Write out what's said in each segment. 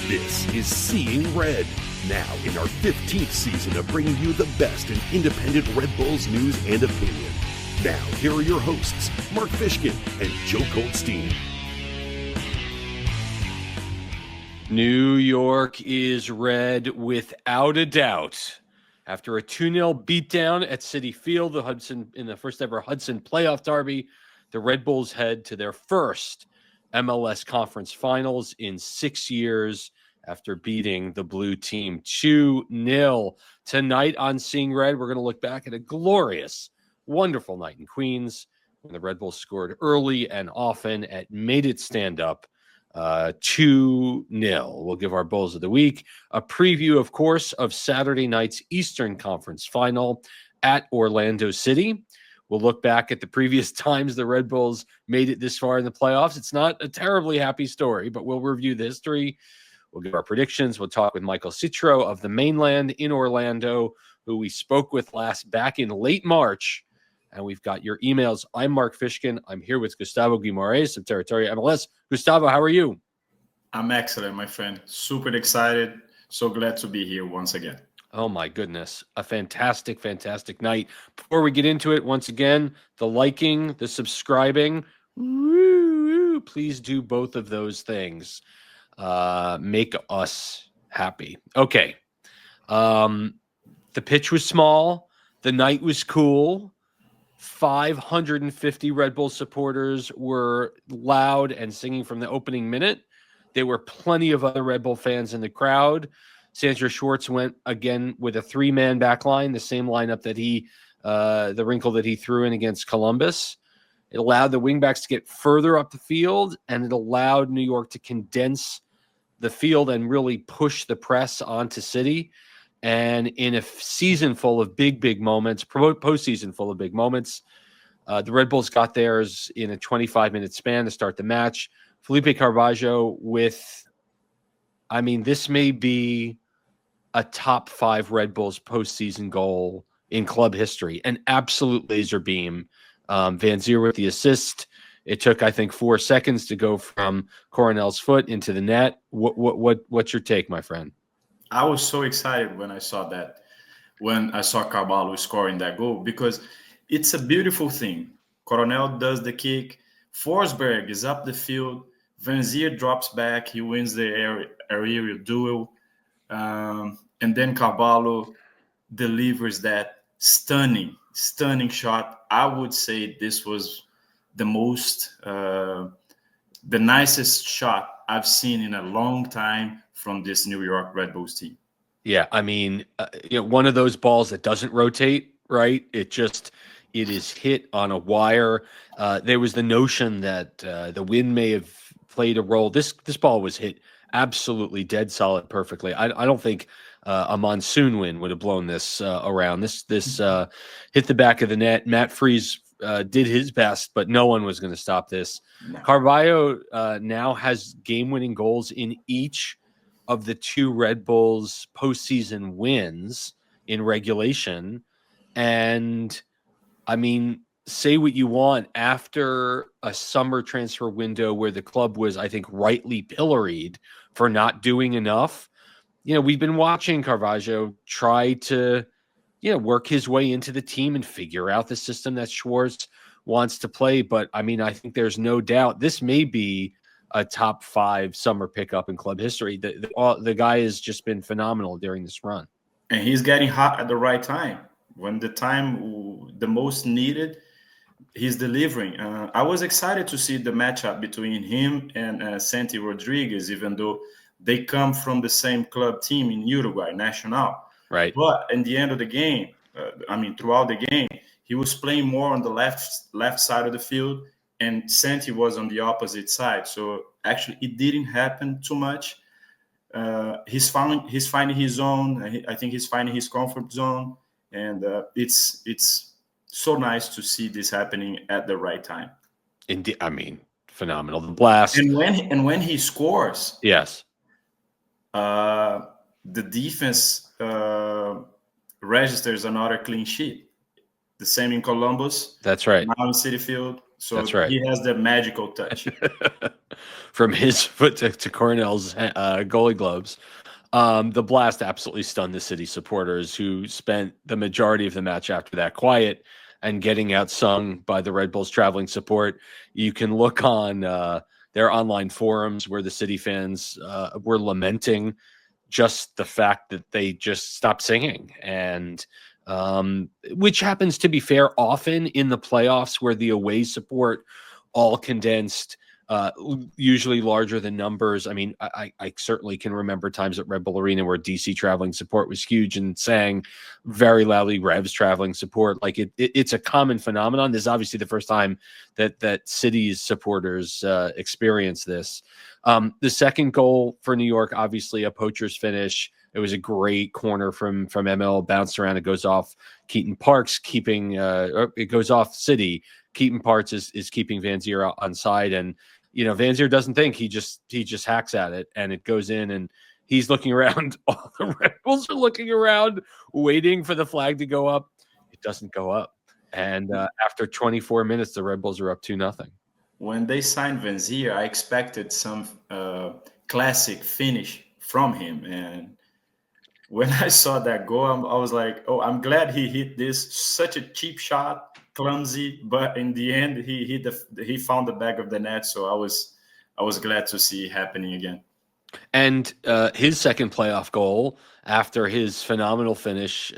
This is Seeing Red, now in our 15th season of bringing you the best in independent Red Bulls news and opinion. Now, here are your hosts, Mark Fishkin and Joe Goldstein. New York is red without a doubt. After a 2-0 beatdown at Citi Field, in the first ever Hudson playoff derby, the Red Bulls head to their first MLS Conference Finals in 6 years after beating the blue team 2-0. Tonight on Seeing Red, we're going to look back at a glorious, wonderful night in Queens when the Red Bulls scored early and often and made it stand up 2-0. We'll give our Bulls of the Week a preview, of course, of Saturday night's Eastern Conference Final at Orlando City. We'll look back at the previous times the Red Bulls made it this far in the playoffs. It's not a terribly happy story, but we'll review the history. We'll give our predictions. We'll talk with Michael Citro of the mainland in Orlando, who we spoke with back in late March. And we've got your emails. I'm Mark Fishkin. I'm here with Gustavo Guimaraes of Territoria MLS. Gustavo, how are you? I'm excellent, my friend. Super excited. So glad to be here once again. Oh, my goodness. A fantastic, fantastic night. Before we get into it, once again, the liking, the subscribing, please do both of those things. Make us happy. Okay. The pitch was small. The night was cool. 550 Red Bull supporters were loud and singing from the opening minute. There were plenty of other Red Bull fans in the crowd. Sandro Schwartz went again with a 3-man back line, the same lineup that the wrinkle that he threw in against Columbus. It allowed the wingbacks to get further up the field, and it allowed New York to condense the field and really push the press onto City. And in a season full of big moments, postseason full of big moments, the Red Bulls got theirs in a 25-minute span to start the match. Felipe Carvalho with, this may be a top 5 Red Bulls postseason goal in club history. An absolute laser beam. Van Zier with the assist. It took, I think, 4 seconds to go from Coronel's foot into the net. What's your take, my friend? I was so excited when I saw Carvalho scoring that goal, because it's a beautiful thing. Coronel does the kick. Forsberg is up the field. Van Zier drops back. He wins the aerial duel. And then Carvalho delivers that stunning shot. I would say this was the nicest shot I've seen in a long time from this New York Red Bulls team. Yeah, one of those balls that doesn't rotate, right? It is hit on a wire. There was the notion that the wind may have played a role. This ball was hit absolutely dead solid perfectly. I don't think a monsoon wind would have blown this around. This hit the back of the net. Matt Freese did his best, but no one was going to stop this. No. Carvalho now has game-winning goals in each of the 2 Red Bulls postseason wins in regulation. And say what you want, after a summer transfer window where the club was, I think, rightly pilloried for not doing enough. We've been watching Carvalho try to, work his way into the team and figure out the system that Schwartz wants to play. But I think there's no doubt this may be a top 5 summer pickup in club history. The guy has just been phenomenal during this run. And he's getting hot at the right time. When the most needed, he's delivering. I was excited to see the matchup between him and Santi Rodriguez, even though they come from the same club team in Uruguay, Nacional. Right. But in the end of the game, throughout the game, he was playing more on the left side of the field, and Santi was on the opposite side. So actually, it didn't happen too much. He's finding his zone. I think he's finding his comfort zone, and it's so nice to see this happening at the right time. Indeed, phenomenal. The blast, and when he scores, yes, the defense registers another clean sheet. The same in Columbus. That's right. Now in Citi Field, So That's right. he has the magical touch. From his foot to Cornell's goalie gloves. The blast absolutely stunned the City supporters, who spent the majority of the match after that quiet and getting outsung by the Red Bulls traveling support. You can look on their online forums where the City fans were lamenting just the fact that they just stopped singing, and which happens, to be fair, often in the playoffs, where the away support all condensed, usually larger than numbers. I mean, I certainly can remember times at Red Bull Arena where DC traveling support was huge and sang very loudly Revs traveling support. Like it's a common phenomenon. This is obviously the first time that City's supporters experience this. The second goal for New York, obviously a poacher's finish. It was a great corner from ML, bounced around. It goes off Keaton Parks, keeping it goes off City. Keaton Parks is keeping Van Zier onside, and Van Zier doesn't think, he just hacks at it, and it goes in, and he's looking around. All the Red Bulls are looking around, waiting for the flag to go up. It doesn't go up, and after 24 minutes, the Red Bulls are up 2-0. When they signed Van Zier, I expected some classic finish from him, and when I saw that goal, I was like, "Oh, I'm glad he hit this. Such a cheap shot, clumsy, but in the end, he found the back of the net." So I was glad to see it happening again. And his second playoff goal after his phenomenal finish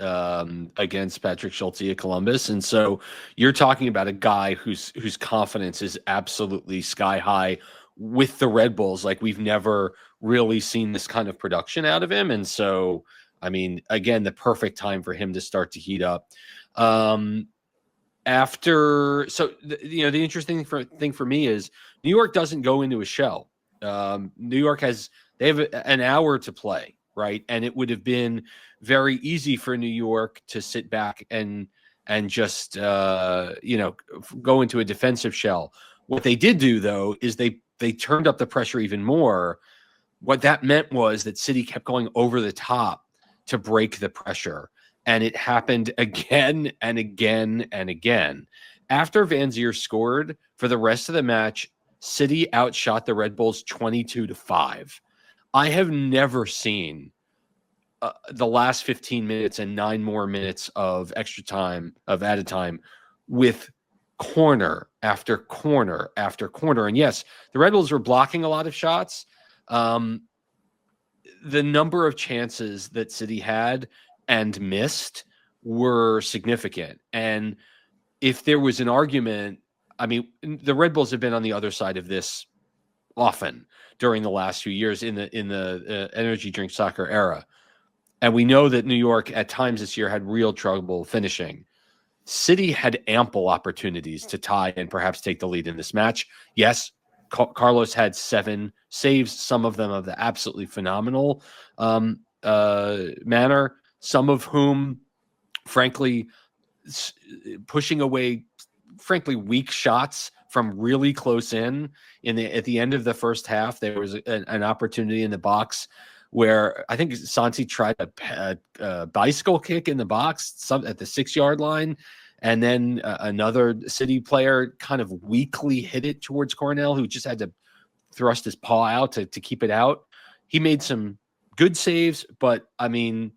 against Patrick Schulte at Columbus. And so you're talking about a guy whose confidence is absolutely sky high with the Red Bulls. Like, we've never really seen this kind of production out of him. And so, I mean, again, the perfect time for him to start to heat up. The interesting thing for me is New York doesn't go into a shell. New York they have an hour to play, right? And it would have been very easy for New York to sit back and just go into a defensive shell. What they did do, though, is they turned up the pressure even more. What that meant was that City kept going over the top to break the pressure, and it happened again and again and again. After Van Zier scored, for the rest of the match, City outshot the Red Bulls 22-5. I have never seen the last 15 minutes and 9 more minutes of extra time, of added time, with corner after corner after corner. And yes, the Red Bulls were blocking a lot of shots. The number of chances that City had and missed were significant. And if there was an argument, I mean, the Red Bulls have been on the other side of this often during the last few years in the energy drink soccer era. And we know that New York at times this year had real trouble finishing. City had ample opportunities to tie and perhaps take the lead in this match. Yes, Carlos had 7 saves, some of them of the absolutely phenomenal manner, some of whom, frankly, pushing away, frankly, weak shots from really close at the end of the first half. There was an opportunity in the box where I think Santi tried a bicycle kick in the box at the 6-yard line, and then another City player kind of weakly hit it towards Cornell, who just had to thrust his paw out to keep it out. He made some good saves, but I mean,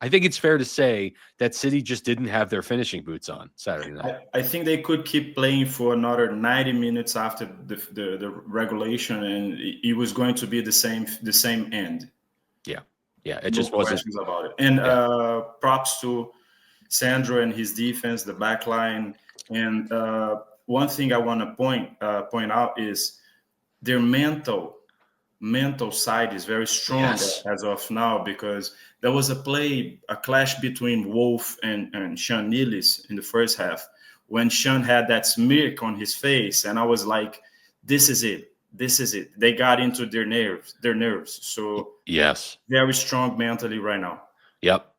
I think it's fair to say that City just didn't have their finishing boots on Saturday night. I think they could keep playing for another 90 minutes after the regulation, and it was going to be the same end. Yeah, it just wasn't. Questions about it. And props to Sandro and his defense, the back line. And one thing I want to point out is their mental side is very strong as of now, because there was a clash between Wolf and Sean Nealis in the first half, when Sean had that smirk on his face, and I was like, this is it. They got into their nerves. So yes, very strong mentally right now. Yep.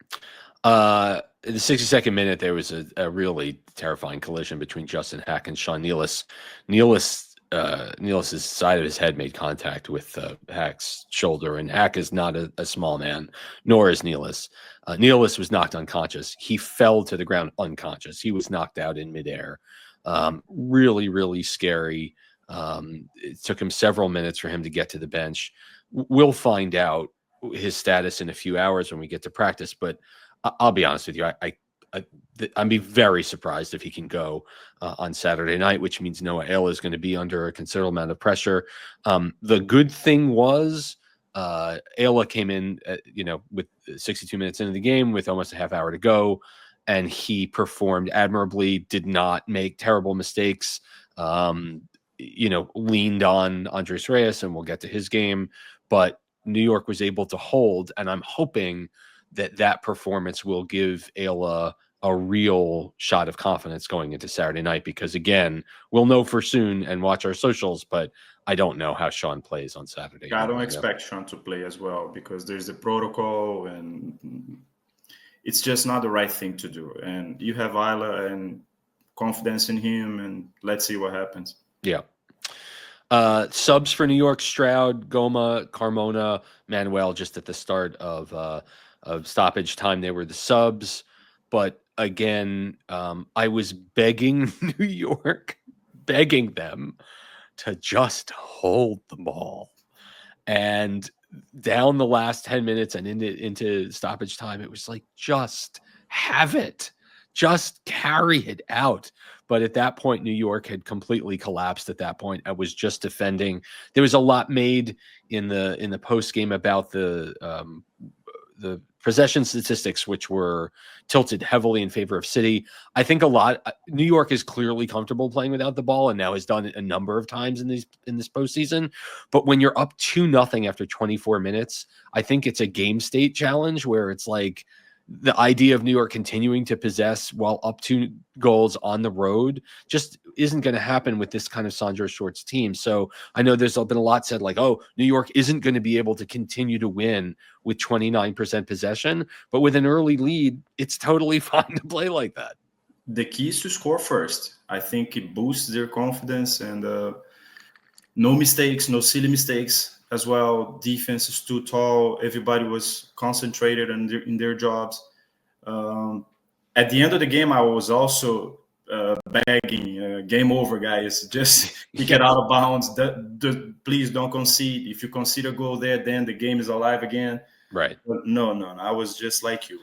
In the 62nd minute, there was a really terrifying collision between Justin Hack and Sean Nealis. Nealis' side of his head made contact with Hack's shoulder, and Hack is not a small man, nor is Nealis. Nealis was knocked unconscious. He fell to the ground unconscious. He was knocked out in midair. Really, really scary. It took him several minutes for him to get to the bench. We'll find out his status in a few hours when we get to practice, but I'll be honest with you. I'd be very surprised if he can go on Saturday night, which means Noah Ayala is going to be under a considerable amount of pressure. The good thing was Ayala came in, with 62 minutes into the game with almost a half hour to go, and he performed admirably, did not make terrible mistakes, leaned on Andres Reyes, and we'll get to his game, but New York was able to hold, and I'm hoping that performance will give Ayala a real shot of confidence going into Saturday night, because again, we'll know for soon and watch our socials, but I don't know how Sean plays on Saturday. I don't expect Sean to play as well, because there's the protocol and it's just not the right thing to do. And you have Ayala and confidence in him, and let's see what happens. Yeah. Subs for New York: Stroud, Goma, Carmona, Manuel. Just at the start of stoppage time, they were the subs. But again, I was begging New York, begging them to just hold the ball. And down the last 10 minutes and into stoppage time, it was like, just have it. Just carry it out. But at that point, New York had completely collapsed at that point. I was just defending. There was a lot made in the post game about the possession statistics, which were tilted heavily in favor of City. I think New York is clearly comfortable playing without the ball, and now has done it a number of times in this postseason. But when you're up 2-0 after 24 minutes, I think it's a game state challenge where it's like, the idea of New York continuing to possess while up 2 goals on the road just isn't going to happen with this kind of Sandro Schwartz team. So I know there's been a lot said like, oh, New York isn't going to be able to continue to win with 29% possession, but with an early lead, it's totally fine to play like that. The key is to score first. I think it boosts their confidence, and no mistakes, no silly mistakes as well. Defense is too tall. Everybody was concentrated in their jobs. At the end of the game, I was also begging, game over, guys. Just get out of bounds. Please don't concede. If you concede a goal there, then the game is alive again. Right. But no. I was just like you.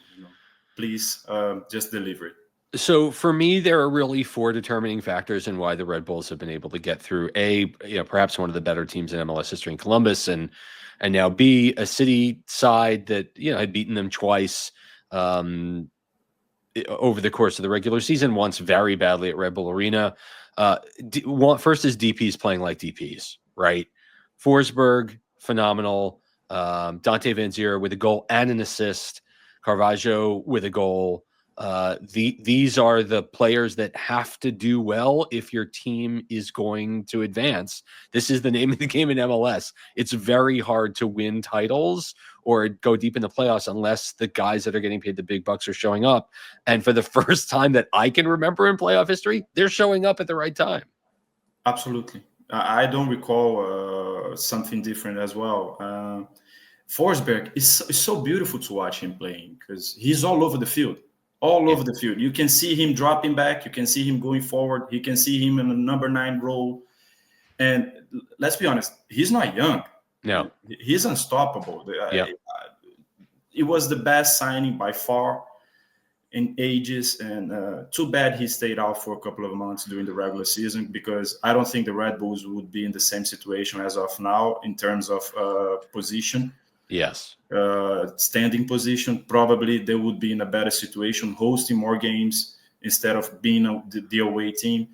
Please just deliver it. So for me, there are really 4 determining factors in why the Red Bulls have been able to get through. A, perhaps one of the better teams in MLS history in Columbus, and now B, a City side that had beaten them twice over the course of the regular season, once very badly at Red Bull Arena. First is DPs playing like DPs, right? Forsberg, phenomenal. Dante Vanzier with a goal and an assist. Carvalho with a goal. These are the players that have to do well if your team is going to advance. This is the name of the game in MLS. It's very hard to win titles or go deep in the playoffs unless the guys that are getting paid the big bucks are showing up. And for the first time that I can remember in playoff history, they're showing up at the right time. Absolutely. I don't recall something different as well. Forsberg is so beautiful to watch him playing, because he's all over the field. Over the field. You can see him dropping back. You can see him going forward. You can see him in a number 9 role. And let's be honest, he's not young. No. He's unstoppable. Yeah. It was the best signing by far in ages. And too bad he stayed out for a couple of months during the regular season, because I don't think the Red Bulls would be in the same situation as of now in terms of position. Yes. Standing position, probably they would be in a better situation, hosting more games instead of being the away team.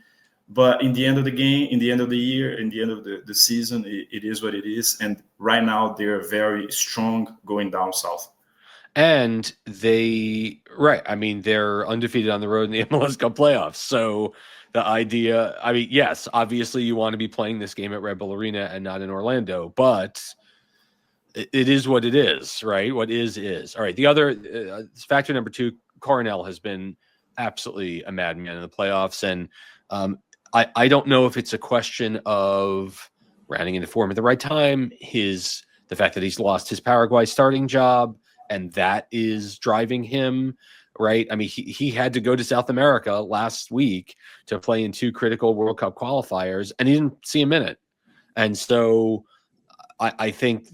But in the end of the game, in the end of the year, in the end of the season, it is what it is. And right now they're very strong going down south. And they're undefeated on the road in the MLS Cup playoffs. So the idea, yes, obviously you want to be playing this game at Red Bull Arena and not in Orlando, but it is what it is, right? What is. All right. The other factor number 2, Coronel has been absolutely a madman in the playoffs. And I don't know if it's a question of rounding into form at the right time, the fact that he's lost his Paraguay starting job, and that is driving him, right? I mean, he had to go to South America last week to play in 2 critical World Cup qualifiers, and he didn't see a minute. And so I think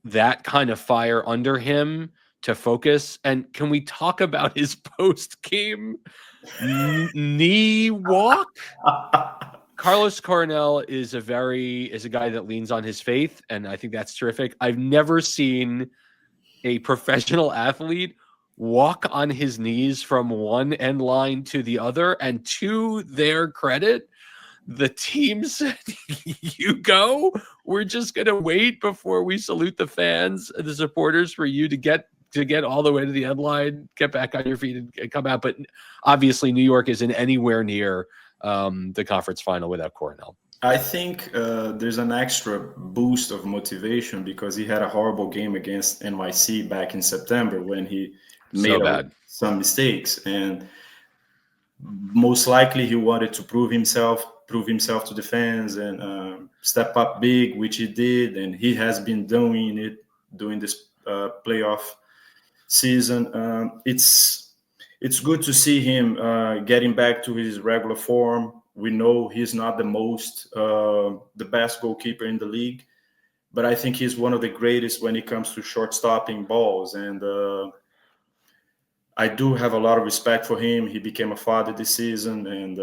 that kind of fire under him to focus. And can we talk about his post-game knee walk? Carlos Coronel is a guy that leans on his faith, and I think that's terrific. I've never seen a professional athlete walk on his knees from one end line to the other, and to their credit, the team said, "You go. We're just going to wait before we salute the fans, the supporters, for you to get all the way to the end line, get back on your feet, and come out." But obviously, New York isn't anywhere near the conference final without Coronel. I think there's an extra boost of motivation because he had a horrible game against NYC back in September when he made some mistakes, and most likely he wanted to prove himself to the fans and step up big, which he did, and he has been doing it during this playoff season. It's good to see him getting back to his regular form. We know he's not the best goalkeeper in the league, but I think he's one of the greatest when it comes to short stopping balls. And I do have a lot of respect for him. He became a father this season, and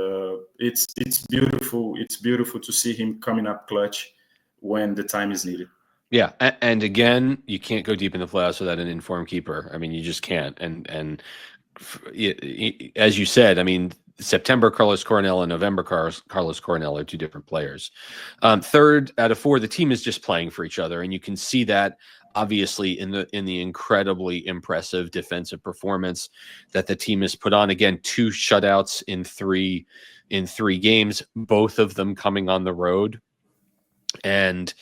it's beautiful. It's beautiful to see him coming up clutch when the time is needed. Yeah, and again, you can't go deep in the playoffs without an informed keeper. I mean, you just can't. And as you said, I mean, September Carlos Coronel and November Carlos Coronel are 2 different players. 3rd out of 4, the team is just playing for each other, and you can see that obviously in the incredibly impressive defensive performance that the team has put on. Again, 2 shutouts in three games, both of them coming on the road, and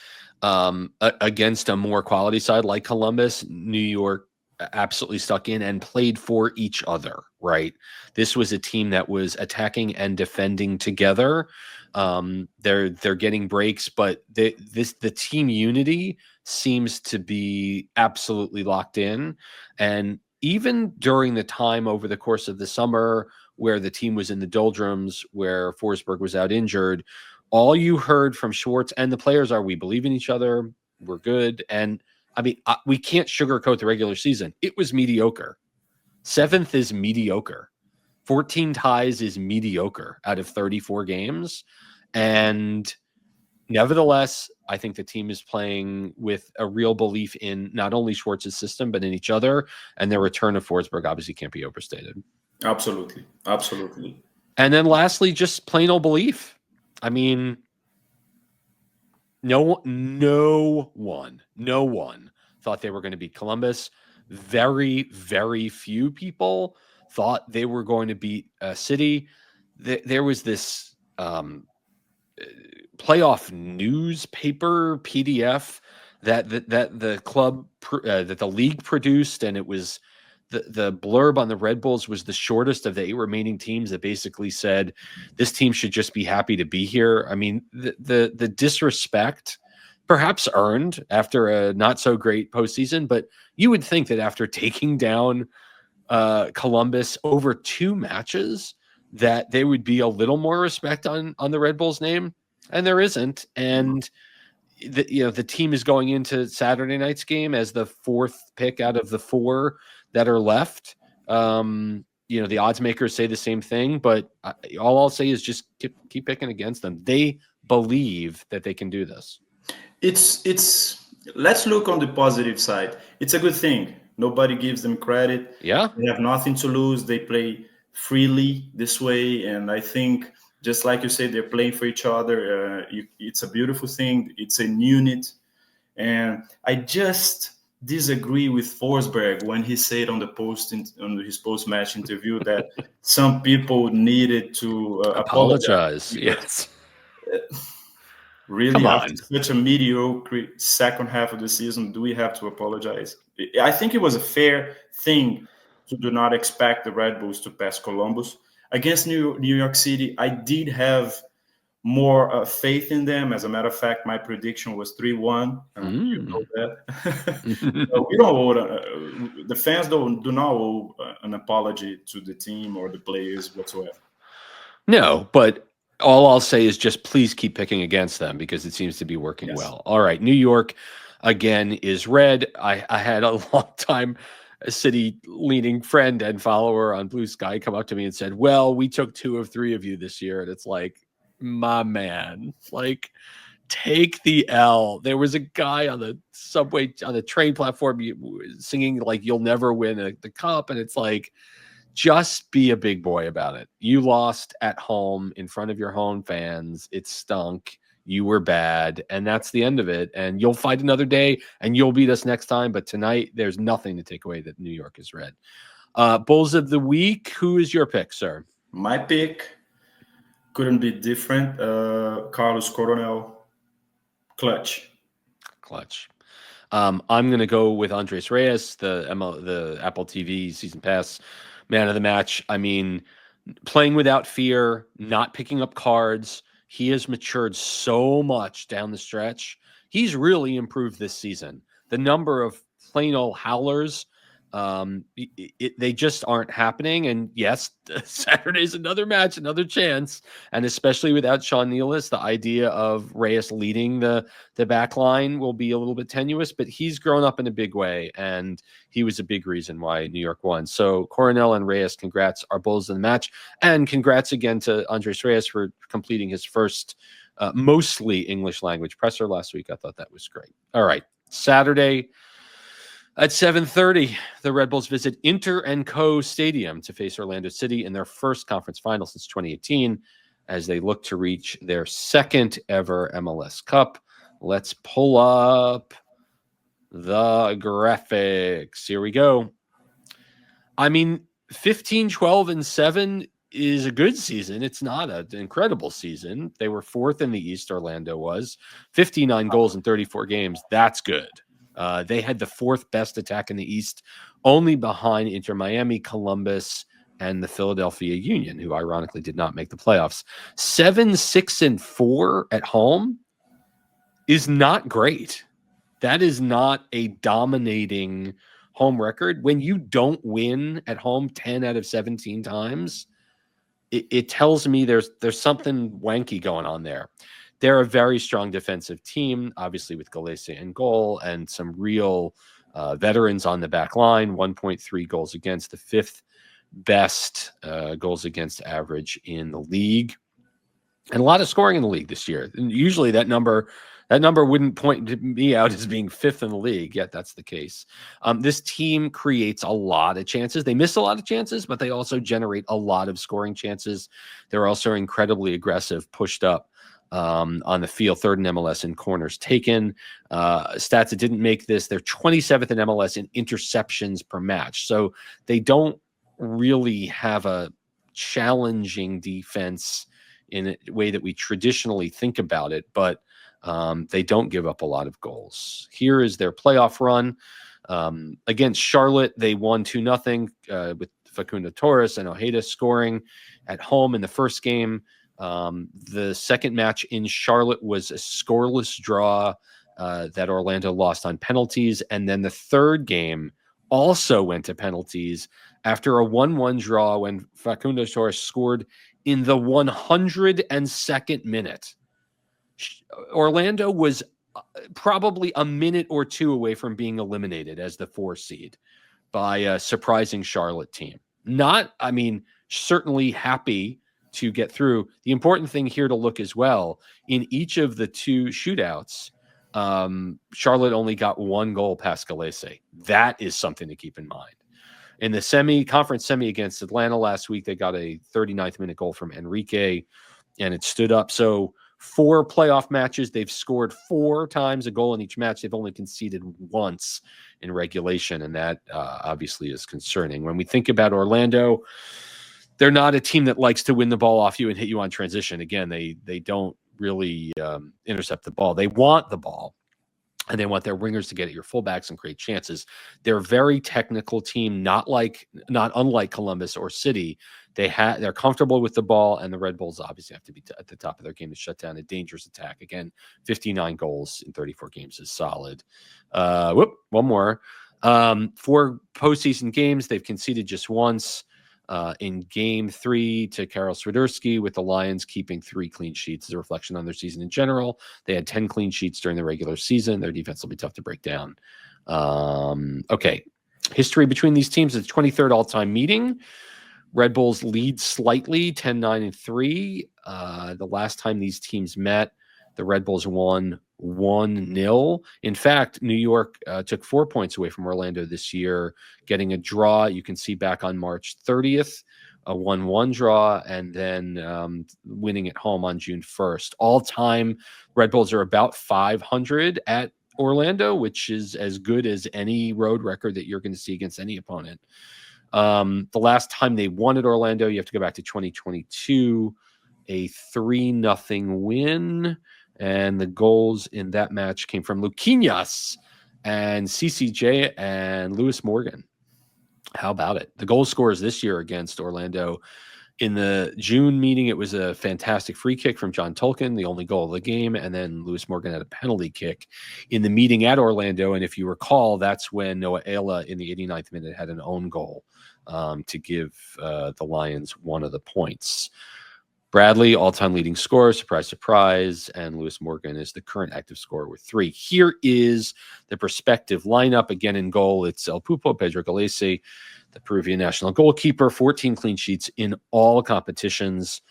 against a more quality side like Columbus. New York absolutely stuck in and played for each other, right? This was a team that was attacking and defending together. They're getting breaks, but the team unity seems to be absolutely locked in. And even during the time over the course of the summer where the team was in the doldrums, where Forsberg was out injured, all you heard from Schwartz and the players are, "We believe in each other. We're good." And I mean, we can't sugarcoat the regular season. It was mediocre. 7th is mediocre. 14 ties is mediocre out of 34 games. And nevertheless, I think the team is playing with a real belief in not only Schwartz's system, but in each other. And the return of Forsberg obviously can't be overstated. Absolutely. Absolutely. And then lastly, just plain old belief. I mean, no one thought they were going to beat Columbus. Very, very few people thought they were going to beat City. There was this playoff newspaper PDF that the club that the league produced, and it was the blurb on the Red Bulls was the shortest of the 8 remaining teams, that basically said this team should just be happy to be here. I mean, the disrespect, perhaps earned after a not so great postseason, but you would think that after taking down Columbus over 2 matches, that there would be a little more respect on the Red Bulls name, and there isn't. And the team is going into Saturday night's game as the 4th pick out of the 4 that are left. The odds makers say the same thing, but all I'll say is just keep picking against them. They believe that they can do this. Let's look on the positive side. It's a good thing. Nobody gives them credit. Yeah. They have nothing to lose. They play freely this way. And I think, just like you say, they're playing for each other. It's a beautiful thing. It's a unit. And I just disagree with Forsberg when he said on his post-match interview that some people needed to apologize. Yes. Really, come on. After such a mediocre second half of the season, do we have to apologize? I think it was a fair thing to do not expect the Red Bulls to pass Columbus. Against New York City, I did have more faith in them. As a matter of fact, my prediction was 3-1. You know that. We don't owe the fans do not owe an apology to the team or the players whatsoever. No, but all I'll say is just please keep picking against them because it seems to be working well. All right, New York again is red. I had a long time City leaning friend and follower on Blue Sky come up to me and said, well, we took 2 of 3 of you this year. And it's like, my man, like, take the L. There was a guy on the subway, on the train platform singing like, you'll never win the cup. And it's like, just be a big boy about it. You lost at home in front of your home fans. It stunk. You were bad, and that's the end of it. And you'll fight another day, and you'll beat us next time. But tonight, there's nothing to take away that New York is red. Bulls of the week. Who is your pick, sir? My pick couldn't be different. Carlos Coronel, clutch. I'm going to go with Andres Reyes, the Apple TV season pass man of the match. I mean, playing without fear, not picking up cards. He has matured so much down the stretch. He's really improved this season. The number of plain old howlers, they just aren't happening. And yes, Saturday's another match, another chance. And especially without Sean Nealis, the idea of Reyes leading the back line will be a little bit tenuous, but he's grown up in a big way. And he was a big reason why New York won. So Coronel and Reyes, congrats, our Bulls in the match. And congrats again to Andres Reyes for completing his first mostly English language presser last week. I thought that was great. All right. Saturday at 7:30, the Red Bulls visit Inter & Co Stadium to face Orlando City in their first conference final since 2018 as they look to reach their second ever MLS Cup. Let's pull up the graphics. Here we go. I mean, 15, 12, and 7 is a good season. It's not an incredible season. They were 4th in the East, Orlando was. 59 goals in 34 games. That's good. They had the 4th best attack in the East, only behind Inter Miami, Columbus, and the Philadelphia Union, who ironically did not make the playoffs. 7, 6, and 4 at home is not great. That is not a dominating home record. When you don't win at home 10 out of 17 times, it tells me there's something wanky going on there. They're a very strong defensive team, obviously with Gallese in goal and some real veterans on the back line. 1.3 goals against, the 5th best goals against average in the league, and a lot of scoring in the league this year. And usually that number wouldn't point to me out as being 5th in the league, yet that's the case. This team creates a lot of chances. They miss a lot of chances, but they also generate a lot of scoring chances. They're also incredibly aggressive, pushed up on the field, 3rd in MLS in corners taken. Stats that didn't make this, they're 27th in MLS in interceptions per match. So they don't really have a challenging defense in a way that we traditionally think about it, but they don't give up a lot of goals. Here is their playoff run. Against Charlotte, they won 2-0 with Facundo Torres and Ojeda scoring at home in the first game. The second match in Charlotte was a scoreless draw that Orlando lost on penalties. And then the third game also went to penalties after a 1-1 draw when Facundo Torres scored in the 102nd minute. Orlando was probably a minute or two away from being eliminated as the 4 seed by a surprising Charlotte team. Certainly happy to get through. The important thing here to look as well, in each of the 2 shootouts, Charlotte only got 1 goal past Gallese. That is something to keep in mind. In the conference semi against Atlanta last week, they got a 39th minute goal from Enrique, and it stood up. So 4 playoff matches, they've scored 4 times a goal in each match. They've only conceded once in regulation, and that obviously is concerning. When we think about Orlando, they're not a team that likes to win the ball off you and hit you on transition. Again, they don't really intercept the ball. They want the ball, and they want their wingers to get at your fullbacks and create chances. They're a very technical team, not unlike Columbus or City. They're comfortable with the ball, and the Red Bulls obviously have to be at the top of their game to shut down a dangerous attack. Again, 59 goals in 34 games is solid. One more. 4 postseason games, they've conceded just once. In game 3 to Karol Swiderski, with the Lions keeping 3 clean sheets as a reflection on their season in general. They had 10 clean sheets during the regular season. Their defense will be tough to break down. Okay. History between these teams is 23rd all-time meeting. Red Bulls lead slightly, 10-9-3. The last time these teams met, the Red Bulls won 1-0. In fact, New York took 4 points away from Orlando this year, getting a draw. You can see back on March 30th, a 1-1 draw, and then winning at home on June 1st. All-time, Red Bulls are about 500 at Orlando, which is as good as any road record that you're going to see against any opponent. The last time they won at Orlando, you have to go back to 2022, a 3-0 win. And the goals in that match came from Luquinhas and CCJ and Lewis Morgan. How about it? The goal scorers this year against Orlando, in the June meeting, it was a fantastic free kick from John Tolkien, the only goal of the game, and then Lewis Morgan had a penalty kick in the meeting at Orlando. And if you recall, that's when Noah Ayla in the 89th minute had an own goal to give the Lions one of the points. Bradley, all-time leading scorer, surprise, surprise, and Lewis Morgan is the current active scorer with 3. Here is the prospective lineup. Again, in goal, it's El Pupo, Pedro Galese, the Peruvian national goalkeeper, 14 clean sheets in all competitions.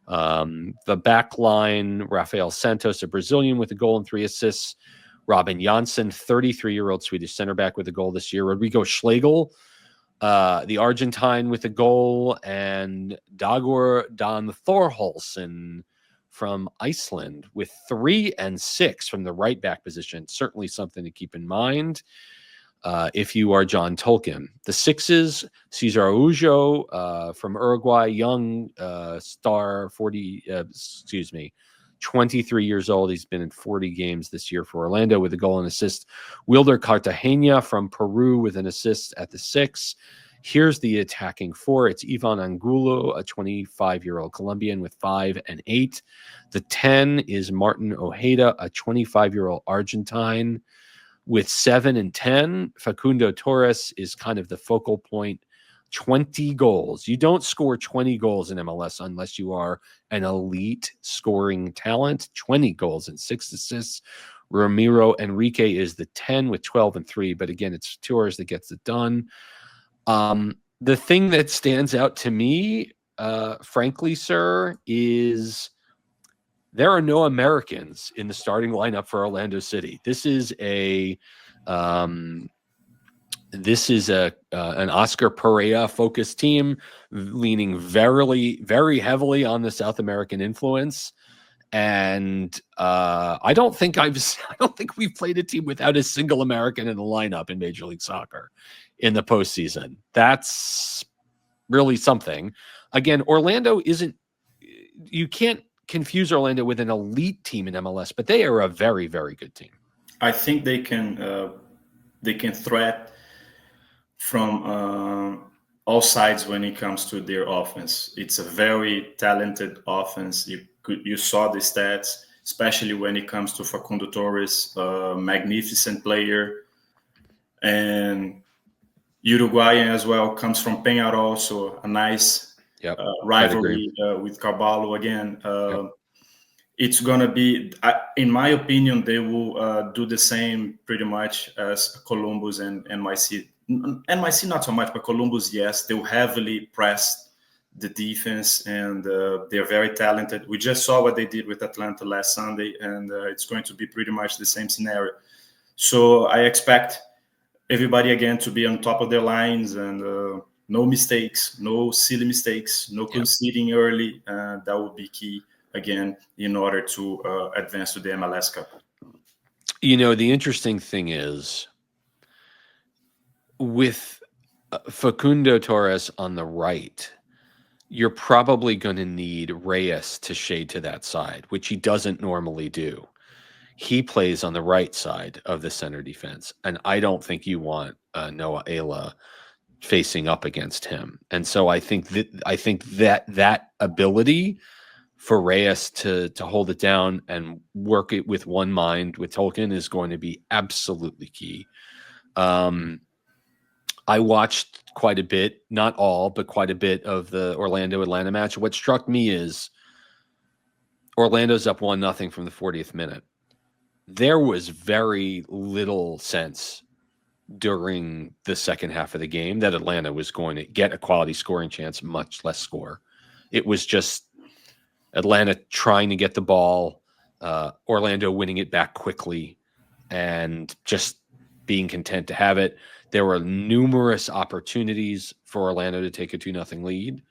The back line, Rafael Santos, a Brazilian with a goal and 3 assists. Robin Janssen, 33-year-old Swedish center back with a goal this year. Rodrigo Schlegel, the Argentine with a goal, and Dagur Dan Thorholsen from Iceland with 3 and 6 from the right back position. Certainly something to keep in mind if you are John Tolkien. The 6s, Cesar Araujo from Uruguay, young star, 23 years old. He's been in 40 games this year for Orlando with a goal and assist. Wilder Cartagena from Peru with an assist at the 6. Here's the attacking 4. It's Ivan Angulo, a 25-year-old Colombian with 5 and 8. The 10 is Martin Ojeda, a 25-year-old Argentine with 7 and 10. Facundo Torres is kind of the focal point. 20 goals. You don't score 20 goals in MLS unless you are an elite scoring talent. 20 goals and 6 assists. Ramiro Enrique is the 10 with 12 and 3. But again, it's Torres that gets it done. The thing that stands out to me, frankly, sir, is there are no Americans in the starting lineup for Orlando City. This is an Oscar Perea focused team, leaning very heavily on the South American influence. And I don't think we've played a team without a single American in the lineup in Major League Soccer in the postseason. That's really something. Again, Orlando isn't. You can't confuse Orlando with an elite team in MLS, but they are a very, very good team. I think they can threat from all sides when it comes to their offense. It's a very talented offense. You saw the stats, especially when it comes to Facundo Torres, a magnificent player, and Uruguayan as well, comes from Peñarol, so a nice rivalry with Carvalho again. It's going to be, in my opinion, they will do the same pretty much as Columbus and NYC. NYC not so much, but Columbus, yes. They'll heavily press the defense, and they're very talented. We just saw what they did with Atlanta last Sunday, and it's going to be pretty much the same scenario. So I expect everybody, again, to be on top of their lines, and no mistakes, no silly mistakes, no conceding early. That would be key, again, in order to advance to the MLS Cup. You know, the interesting thing is, with Facundo Torres on the right, you're probably going to need Reyes to shade to that side, which he doesn't normally do. He plays on the right side of the center defense, and I don't think you want Noah Ayla facing up against him. And so I think that ability for Reyes to hold it down and work it with one mind with Tolkien is going to be absolutely key. I watched quite a bit, not all, but quite a bit of the Orlando-Atlanta match. What struck me is Orlando's up 1-0 from the 40th minute. There was very little sense during the second half of the game that Atlanta was going to get a quality scoring chance, much less score. It was just Atlanta trying to get the ball, Orlando winning it back quickly, and just being content to have it. There were numerous opportunities for Orlando to take a 2-0 lead,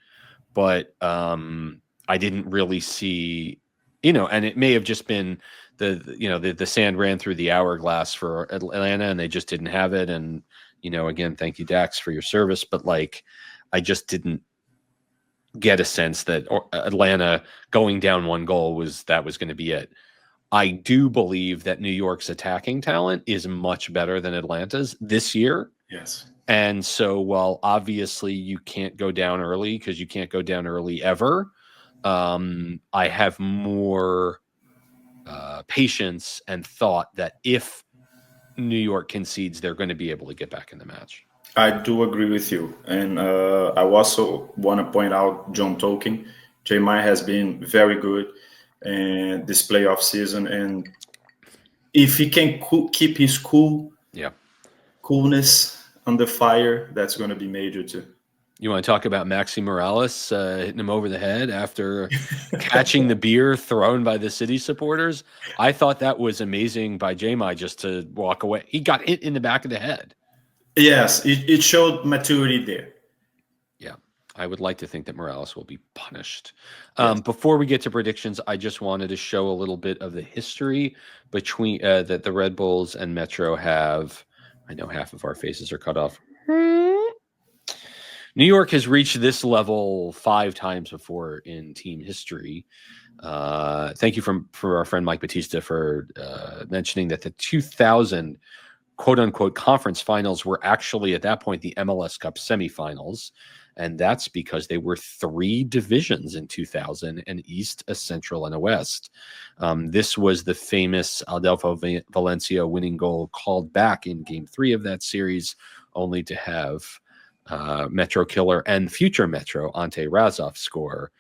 but I didn't really see, and it may have just been the sand ran through the hourglass for Atlanta and they just didn't have it. And, again, thank you, Dax, for your service. But I just didn't get a sense that Atlanta going down 1 goal was going to be it. I do believe that New York's attacking talent is much better than Atlanta's this year. Yes. And so, while obviously you can't go down early because you can't go down early ever, I have more patience and thought that if New York concedes, they're going to be able to get back in the match. I do agree with you. And I also want to point out John Tolkien. J-Mai has been very good in this playoff season. And if he can keep his coolness under fire, that's going to be major too. You want to talk about Maxi Morales hitting him over the head after catching the beer thrown by the City supporters? I thought that was amazing by J-Mai just to walk away. He got hit in the back of the head. Yes, it showed maturity there. Yeah, I would like to think that Morales will be punished. Yes. Before we get to predictions, I just wanted to show a little bit of the history between that the Red Bulls and Metro have. I know half of our faces are cut off. New York has reached this level 5 times before in team history. Thank you for our friend Mike Batista for mentioning that the 2000 quote-unquote conference finals were actually at that point the MLS Cup semifinals, and that's because they were 3 divisions in 2000, an East, a Central, and a West. This was the famous Adolfo Valencia winning goal called back in Game 3 of that series, only to have Metro killer and future Metro Ante Razov score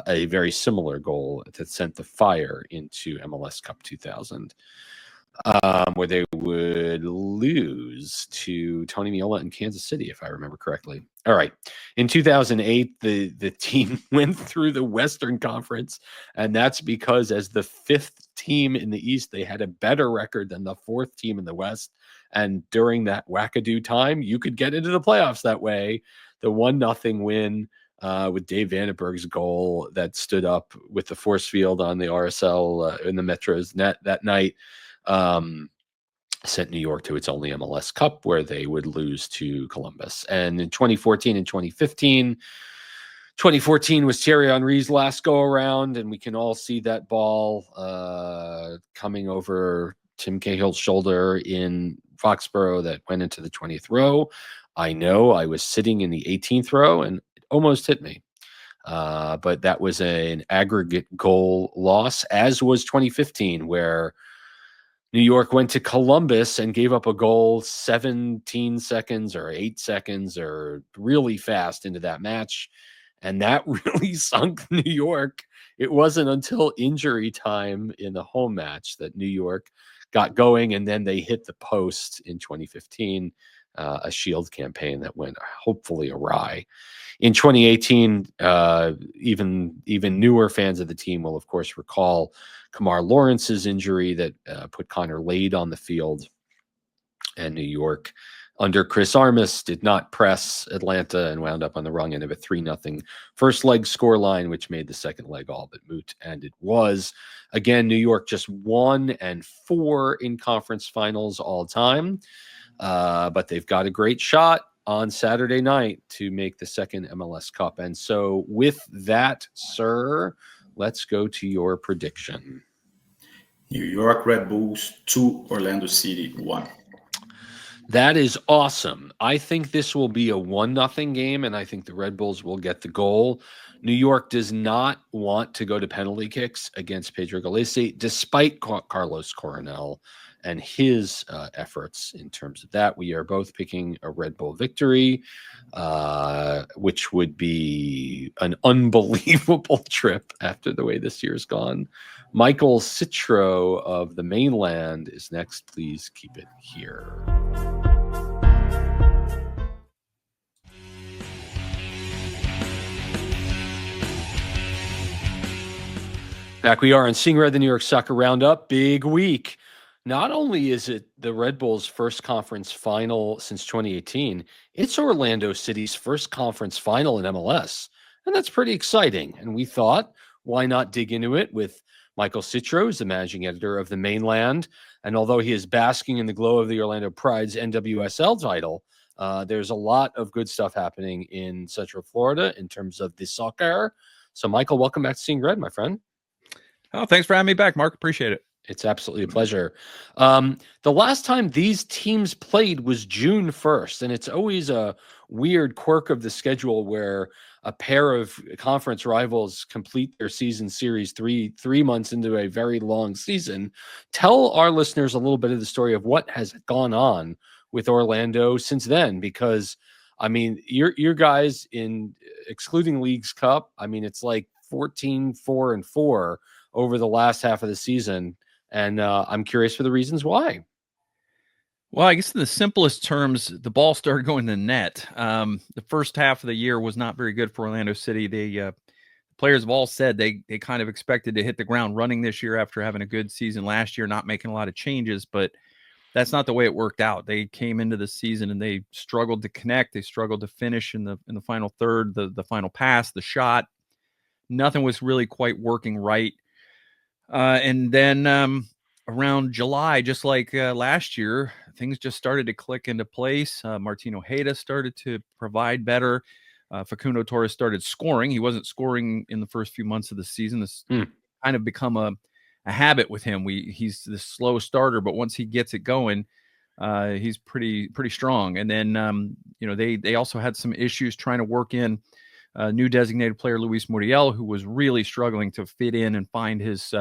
a very similar goal that sent the Fire into MLS Cup 2000, where they would lose to Tony Meola in Kansas City, if I remember correctly. All right. In 2008, the team went through the Western Conference, and that's because as the 5th team in the East, they had a better record than the 4th team in the West. And during that wackadoo time, you could get into the playoffs that way. The 1-0 win with Dave Vandenberg's goal that stood up with the force field on the RSL in the Metro's net that night sent New York to its only MLS Cup, where they would lose to Columbus. And in 2014 and 2015, 2014 was Thierry Henry's last go around, and we can all see that ball coming over Tim Cahill's shoulder in Foxborough that went into the 20th row. I know I was sitting in the 18th row and it almost hit me. But that was an aggregate goal loss, as was 2015, where New York went to Columbus and gave up a goal 17 seconds or 8 seconds or really fast into that match. And that really sunk New York. It wasn't until injury time in the home match that New York got going, and then they hit the post in 2015, a shield campaign that went hopefully awry. In 2018, even newer fans of the team will, of course, recall Kamar Lawrence's injury that put Connor Lade on the field. And New York, under Chris Armas, did not press Atlanta and wound up on the wrong end of a 3-0 first leg scoreline, which made the second leg all but moot. And it was. Again, New York just 1-4 in conference finals all time. But they've got a great shot on Saturday night to make the second MLS Cup. And so with that, sir, let's go to your prediction. New York Red Bulls 2, Orlando City 1. That is awesome. I think this will be a 1-0 game, and I think the Red Bulls will get the goal. New York does not want to go to penalty kicks against Pedro Galese, despite Carlos Coronel and his efforts in terms of that. We are both picking a Red Bull victory, which would be an unbelievable trip after the way this year's gone. Michael Citro of the mainland is next. Please keep it here. Back we are on Seeing Red, the New York Soccer Roundup. Big week. Not only is it the Red Bulls' first conference final since 2018, it's Orlando City's first conference final in MLS. And that's pretty exciting. And we thought, why not dig into it with Michael Citro, who's the managing editor of the Mainland. And although he is basking in the glow of the Orlando Pride's NWSL title, there's a lot of good stuff happening in Central Florida in terms of the soccer. So, Michael, welcome back to Seeing Red, my friend. Oh, thanks for having me back, Mark. Appreciate it. It's absolutely a pleasure. The last time these teams played was June 1st, and it's always a weird quirk of the schedule where a pair of conference rivals complete their season series three months into a very long season. Tell our listeners a little bit of the story of what has gone on with Orlando since then, because, I mean, your guys in excluding Leagues Cup, I mean, it's like 14-4-4 over the last half of the season. And I'm curious for the reasons why. Well, I guess in the simplest terms, the ball started going to the net. The first half of the year was not very good for Orlando City. The players have all said they kind of expected to hit the ground running this year after having a good season last year, not making a lot of changes, but that's not the way it worked out. They came into the season and they struggled to connect. They struggled to finish in the final third, the final pass, the shot. Nothing was really quite working right. And then around July, just like last year, things just started to click into place. Martino Ojeda started to provide better. Facundo Torres started scoring. He wasn't scoring in the first few months of the season. This kind of become a habit with him. He's the slow starter, but once he gets it going, he's pretty strong. And then they also had some issues trying to work in new designated player Luis Muriel, who was really struggling to fit in and find his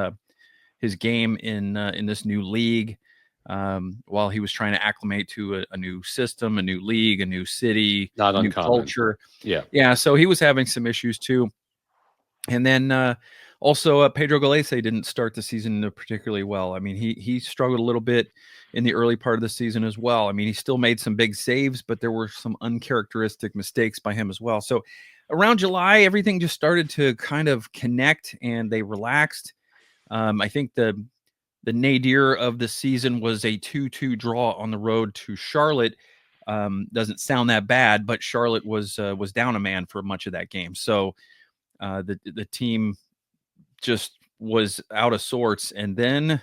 game in this new league, while he was trying to acclimate to a new system, a new league, a new city, Not new uncommon. culture. Yeah. So he was having some issues too. And then also Pedro Galese didn't start the season particularly well. I mean, he struggled a little bit in the early part of the season as well. I mean, he still made some big saves, but there were some uncharacteristic mistakes by him as well. So around July, everything just started to kind of connect and they relaxed. I think the nadir of the season was a 2-2 draw on the road to Charlotte. Doesn't sound that bad, but Charlotte was down a man for much of that game. So the team just was out of sorts. And then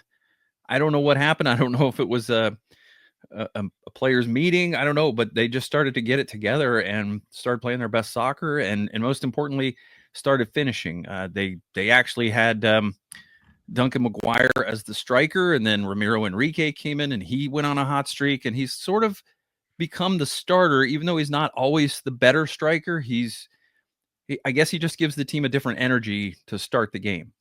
I don't know what happened. I don't know if it was a players meeting. I don't know, but they just started to get it together and started playing their best soccer. And most importantly, started finishing. They actually had Duncan McGuire as the striker, and then Ramiro Enrique came in and he went on a hot streak, and he's sort of become the starter, even though he's not always the better striker. I guess he just gives the team a different energy to start the game.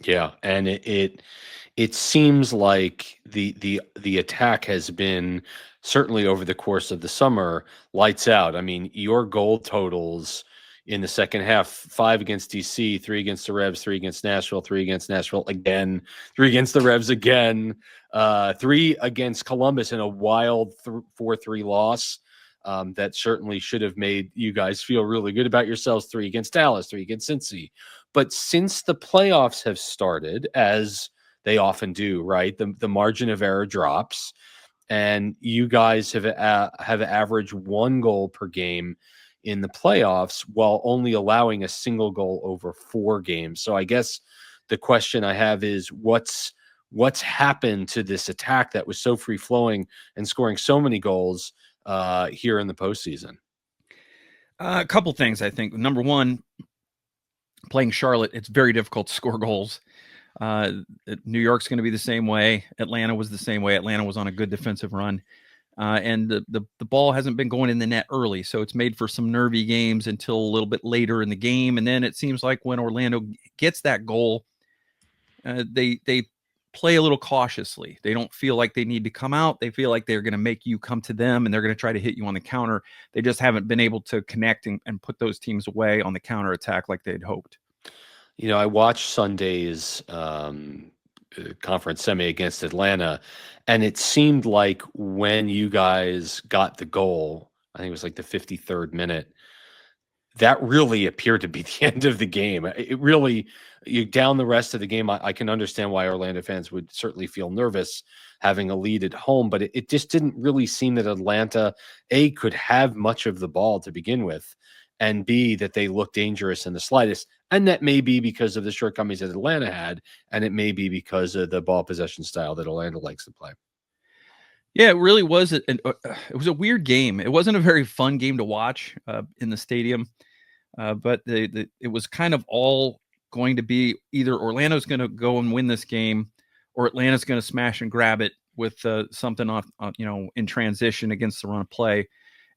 Yeah, and it seems like the attack has been, certainly over the course of the summer, lights out. I mean, your goal totals in the second half: 5 against DC, 3 against the Revs, 3 against Nashville, 3 against Nashville again, 3 against the Revs again, 3 against Columbus in a wild 4-3 loss. That certainly should have made you guys feel really good about yourselves. 3 against Dallas, 3 against Cincy. But since the playoffs have started, as they often do, right, the margin of error drops, and you guys have averaged 1 goal per game in the playoffs while only allowing a single goal over 4 games. So I guess the question I have is, what's happened to this attack that was so free flowing and scoring so many goals here in the postseason? A couple things, I think. Number one, playing Charlotte, it's very difficult to score goals. New York's going to be the same way. Atlanta was the same way. Atlanta was on a good defensive run. and the ball hasn't been going in the net early, so it's made for some nervy games until a little bit later in the game. And then it seems like when Orlando gets that goal, they play a little cautiously. They don't feel like they need to come out. They feel like they're going to make you come to them, and they're going to try to hit you on the counter. They just haven't been able to connect and put those teams away on the counter attack like they'd hoped. I watched Sunday's conference semi against Atlanta, and it seemed like when you guys got the goal, I think it was like the 53rd minute, that really appeared to be the end of the game. It really, you down the rest of the game. I can understand why Orlando fans would certainly feel nervous having a lead at home, but it just didn't really seem that Atlanta, A, could have much of the ball to begin with, and B, that they looked dangerous in the slightest. And that may be because of the shortcomings that Atlanta had, and it may be because of the ball possession style that Orlando likes to play. Yeah, it really was. It was a weird game. It wasn't a very fun game to watch in the stadium, but it was kind of all going to be either Orlando's going to go and win this game, or Atlanta's going to smash and grab it with something off, in transition against the run of play.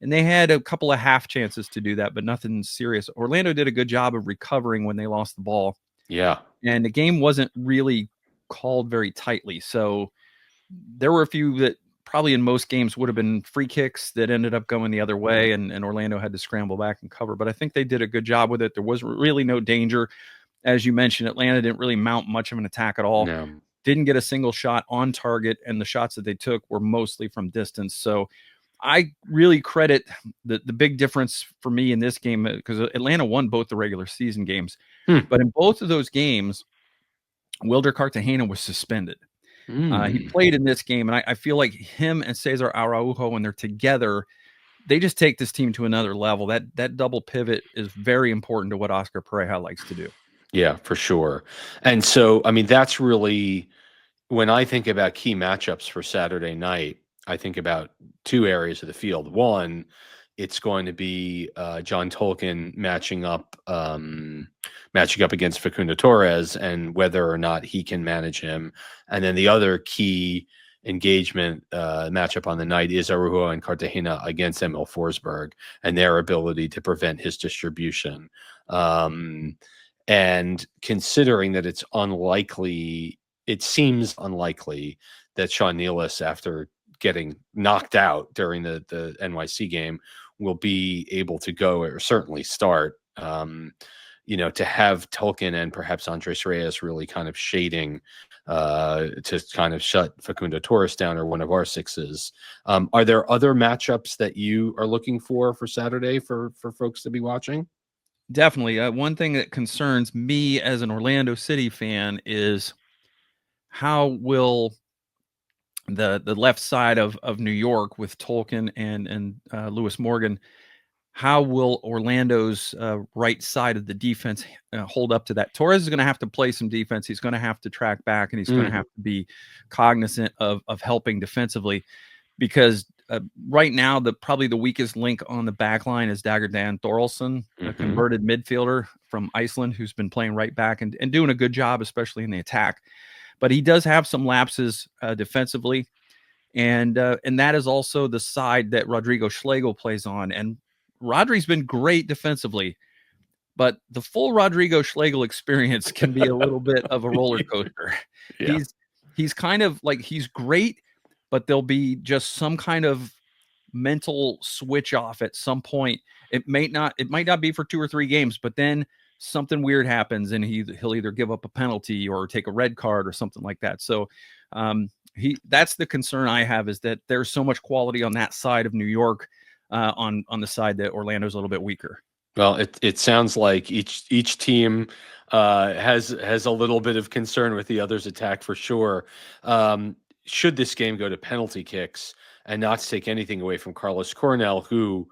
And they had a couple of half chances to do that, but nothing serious. Orlando did a good job of recovering when they lost the ball. Yeah. And the game wasn't really called very tightly. So there were a few that probably in most games would have been free kicks that ended up going the other way, and Orlando had to scramble back and cover. But I think they did a good job with it. There was really no danger. As you mentioned, Atlanta didn't really mount much of an attack at all. No. Didn't get a single shot on target, and the shots that they took were mostly from distance. So I really credit the big difference for me in this game, because Atlanta won both the regular season games. But in both of those games, Wilder Cartagena was suspended. He played in this game, and I feel like him and Cesar Araujo, when they're together, they just take this team to another level. That double pivot is very important to what Oscar Pareja likes to do. Yeah, for sure. And so, I mean, that's really, when I think about key matchups for Saturday night, I think about two areas of the field. One, it's going to be John Tolkien matching up against Facundo Torres, and whether or not he can manage him. And then the other key engagement matchup on the night is Araujo and Cartagena against Emil Forsberg and their ability to prevent his distribution. And considering that it seems unlikely that Sean Nealis, after getting knocked out during the NYC game, will be able to go or certainly start, to have Tolkien and perhaps Andres Reyes really kind of shading to kind of shut Facundo Torres down, or one of our sixes. Are there other matchups that you are looking for Saturday for folks to be watching? Definitely. One thing that concerns me as an Orlando City fan is how will the left side of New York with Tolkien and Lewis Morgan, how will Orlando's right side of the defense hold up to that? Torres is going to have to play some defense. He's going to have to track back, and he's going to have to be cognizant of helping defensively, because right now probably the weakest link on the back line is Dagger Dan Thorolson, a converted midfielder from Iceland who's been playing right back and doing a good job, especially in the attack. But he does have some lapses defensively, and that is also the side that Rodrigo Schlegel plays on. And Rodri's been great defensively, but the full Rodrigo Schlegel experience can be a little bit of a roller coaster. Yeah. He's kind of like, he's great, but there'll be just some kind of mental switch off at some point. It might not be for 2 or 3 games, but then something weird happens and he'll either give up a penalty or take a red card or something like that. So that's the concern I have, is that there's so much quality on that side of New York, on the side that Orlando's a little bit weaker. Well, it sounds like each team has a little bit of concern with the other's attack for sure. Should this game go to penalty kicks, and not to take anything away from Carlos Coronel, who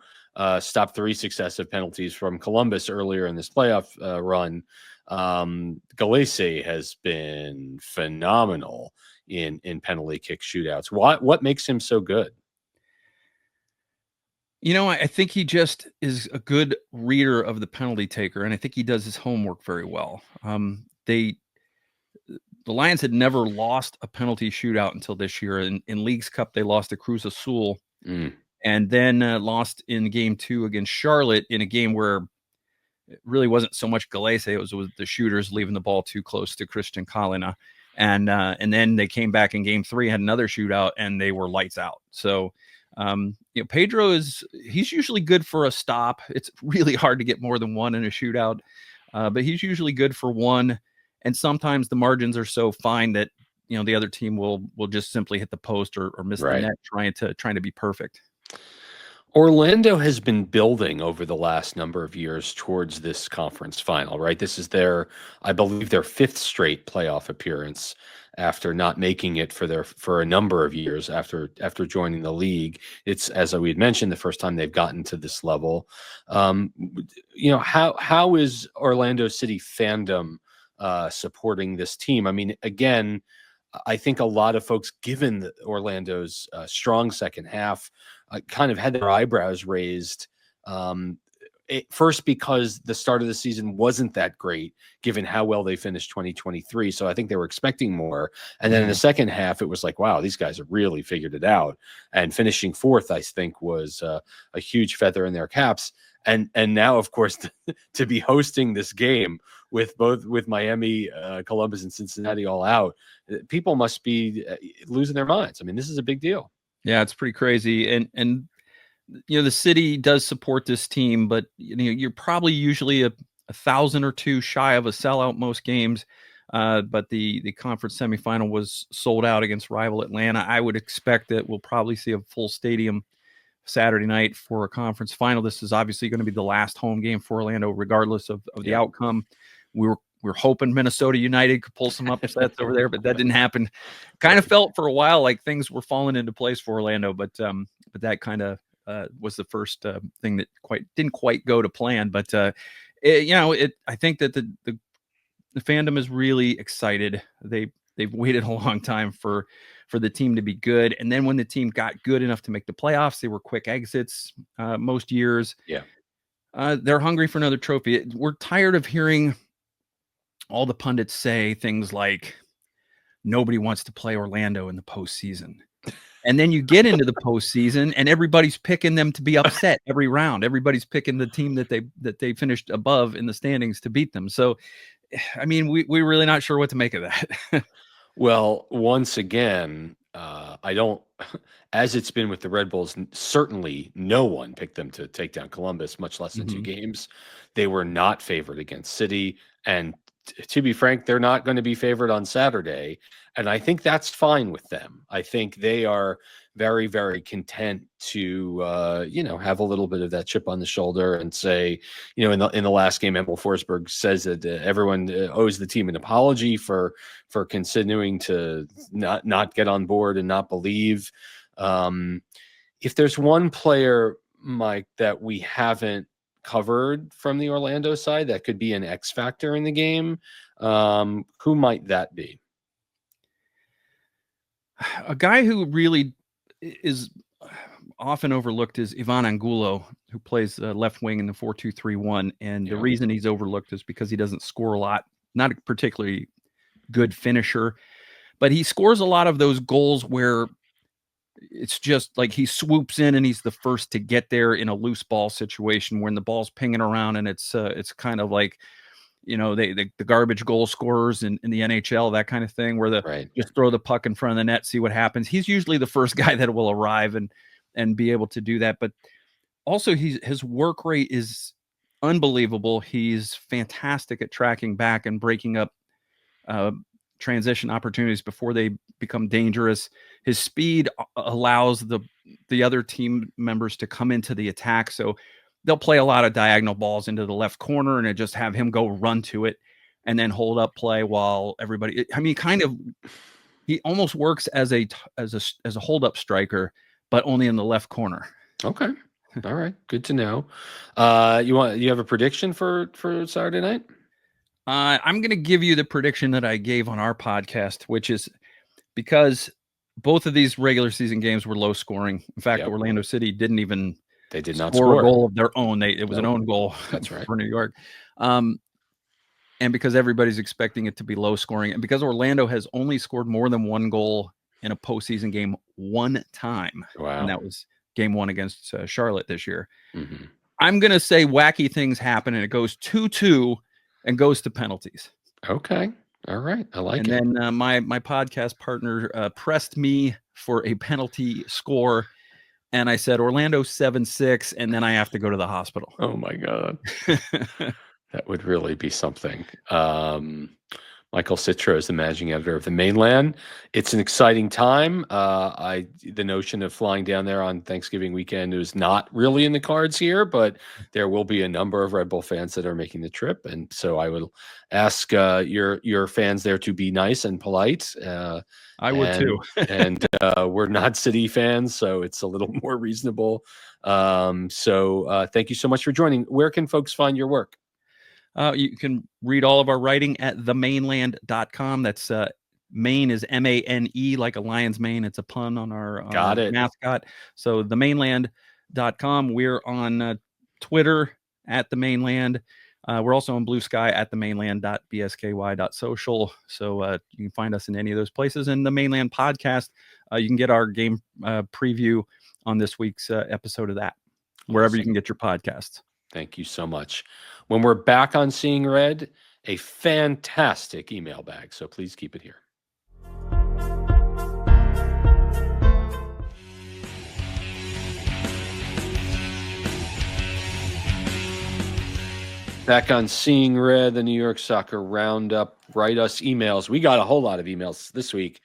stopped 3 successive penalties from Columbus earlier in this playoff run, Galese has been phenomenal in penalty kick shootouts. What makes him so good? I think he just is a good reader of the penalty taker, and I think he does his homework very well. The Lions had never lost a penalty shootout until this year. In Leagues Cup, they lost to Cruz Azul and then lost in game 2 against Charlotte in a game where it really wasn't so much Galese, it was the shooters leaving the ball too close to Christian Kalina. And then they came back in game 3, had another shootout, and they were lights out. So, Pedro he's usually good for a stop. It's really hard to get more than one in a shootout, but he's usually good for one. And sometimes the margins are so fine that, the other team will just simply hit the post or miss the net trying to be perfect. Orlando has been building over the last number of years towards this conference final, right? This is I believe their 5th straight playoff appearance after not making it for a number of years after joining the league. It's, as we had mentioned, the first time they've gotten to this level. How is Orlando City fandom supporting this team? I mean, again, I think a lot of folks, given Orlando's strong second half, kind of had their eyebrows raised. First, because the start of the season wasn't that great, given how well they finished 2023. So I think they were expecting more. And then in the second half, it was like, wow, these guys have really figured it out. And finishing 4th, I think, was a huge feather in their caps. And now, of course, to be hosting this game with Miami, Columbus, and Cincinnati all out, people must be losing their minds. I mean, this is a big deal. Yeah, it's pretty crazy. And the city does support this team, but you're probably usually a 1,000 or 2 shy of a sellout most games. But the conference semifinal was sold out against rival Atlanta. I would expect that we'll probably see a full stadium Saturday night for a conference final. This is obviously going to be the last home game for Orlando, regardless of the outcome. We're hoping Minnesota United could pull some upsets over there, but that didn't happen. Kind of felt for a while like things were falling into place for Orlando, but that kind of was the first thing that didn't quite go to plan. But I think that the fandom is really excited. They've waited a long time for the team to be good, and then when the team got good enough to make the playoffs, they were quick exits most years. Yeah, they're hungry for another trophy. We're tired of hearing all the pundits say things like nobody wants to play Orlando in the postseason. And then you get into the postseason and everybody's picking them to be upset every round. Everybody's picking the team that they finished above in the standings to beat them. So, I mean, we're really not sure what to make of that. Well, once again, as it's been with the Red Bulls, certainly no one picked them to take down Columbus, much less in 2 games. They were not favored against City. And to be frank, they're not going to be favored on Saturday. And I think that's fine with them. I think they are very, very content to, have a little bit of that chip on the shoulder and say, in the last game, Emil Forsberg says that everyone owes the team an apology for continuing to not get on board and not believe. If there's one player, Mike, that we haven't covered from the Orlando side that could be an X factor in the game, who might that be? A guy who really is often overlooked is Ivan Angulo, who plays left wing in the 4-2-3-1. And the reason he's overlooked is because he doesn't score a lot, not a particularly good finisher, but he scores a lot of those goals where it's just like he swoops in and he's the first to get there in a loose ball situation when the ball's pinging around, and it's kind of like, the garbage goal scorers in the NHL, that kind of thing, where just throw the puck in front of the net, see what happens. He's usually the first guy that will arrive and be able to do that. But also his work rate is unbelievable. He's fantastic at tracking back and breaking up transition opportunities before they become dangerous. His speed allows the other team members to come into the attack. So they'll play a lot of diagonal balls into the left corner and just have him go run to it and then hold up play while everybody, he almost works as a hold up striker, but only in the left corner. Okay. All right. Good to know. You have a prediction for Saturday night? I'm going to give you the prediction that I gave on our podcast, which is because both of these regular season games were low scoring. In fact, Orlando City did not score a goal of their own. It was an own goal. That's right. For New York. And because everybody's expecting it to be low scoring, and because Orlando has only scored more than one goal in a postseason game one time. Wow. And that was game 1 against Charlotte this year. Mm-hmm. I'm going to say wacky things happen and it goes 2-2 and goes to penalties. Okay. All right. I like it. And then my podcast partner pressed me for a penalty score. And I said Orlando 7-6, and then I have to go to the hospital. Oh my God. That would really be something. Michael Citro is the managing editor of The Mainland. It's an exciting time. The notion of flying down there on Thanksgiving weekend is not really in the cards here, but there will be a number of Red Bull fans that are making the trip. And so I will ask your fans there to be nice and polite. I would too. And we're not City fans, so it's a little more reasonable. So thank you so much for joining. Where can folks find your work? You can read all of our writing at themainland.com. That's Maine is MANE, like a lion's mane. It's a pun on our mascot. So themainland.com. We're on Twitter at the Mainland. We're also on Blue Sky at themainland.bsky.social. So you can find us in any of those places. And the Mainland podcast, you can get our game preview on this week's episode of that, wherever you can get your podcasts. Thank you so much. When we're back on Seeing Red, a fantastic email bag. So please keep it here. Back on Seeing Red, the New York Soccer Roundup. Write us emails. We got a whole lot of emails this week.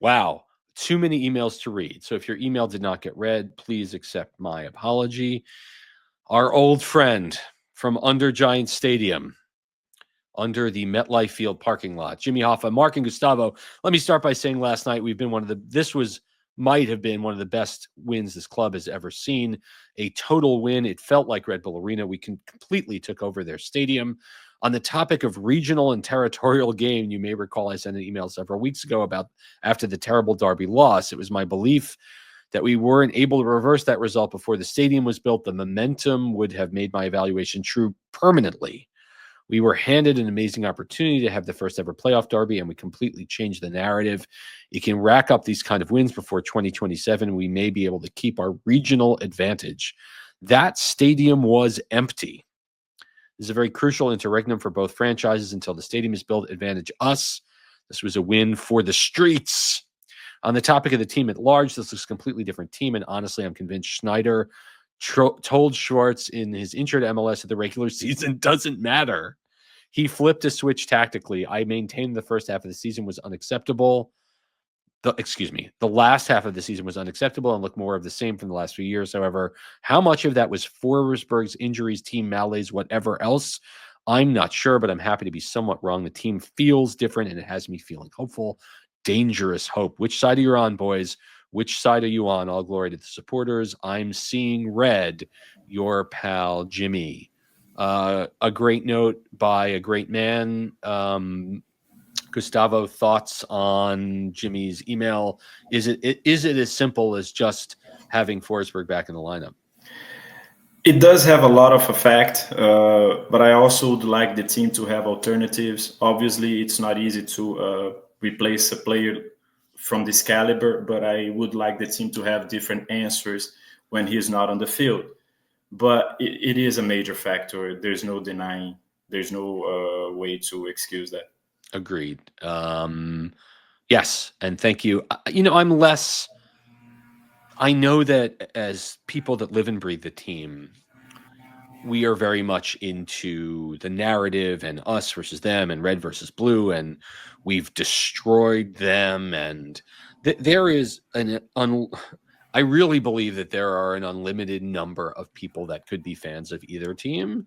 Wow. Too many emails to read. So if your email did not get read, please accept my apology. Our old friend from under Giant Stadium, under the MetLife Field parking lot, Jimmy Hoffa, Mark and Gustavo. Let me start by saying last night might have been one of the best wins this club has ever seen. A total win. It felt like Red Bull Arena. We completely took over their stadium. On the topic of regional and territorial game, you may recall I sent an email several weeks ago about after the terrible Derby loss. It was my belief that we weren't able to reverse that result before the stadium was built. The momentum would have made my evaluation true permanently. We were handed an amazing opportunity to have the first ever playoff derby, and we completely changed the narrative. It can rack up these kind of wins before 2027. We may be able to keep our regional advantage. That stadium was empty. This is a very crucial interregnum for both franchises until the stadium is built. Advantage us. This was a win for the streets. On the topic of the team at large, this is a completely different team, and honestly, I'm convinced Schneider told Schwartz in his intro to MLS that the regular season doesn't matter. He flipped a switch tactically. I maintained the first half of the season was unacceptable. The last half of the season was unacceptable and looked more of the same from the last few years. However, how much of that was Forsberg's injuries, team malaise, whatever else? I'm not sure, but I'm happy to be somewhat wrong. The team feels different, and it has me feeling hopeful. Dangerous hope. Which side are you on, boys? Which side are you on? All glory to the supporters. I'm seeing red. Your pal Jimmy. A great note by a great man. Gustavo, thoughts on Jimmy's email? Is it as simple as just having Forsberg back in the lineup? It does have a lot of effect, but I also would like the team to have alternatives. Obviously, it's not easy to replace a player from this caliber, but I would like the team to have different answers when he's not on the field. But it is a major factor. There's no denying. There's no way to excuse that. Agreed. Yes, and thank you. I know that as people that live and breathe the team, we are very much into the narrative and us versus them and red versus blue, and we've destroyed them. And there is I really believe that there are an unlimited number of people that could be fans of either team.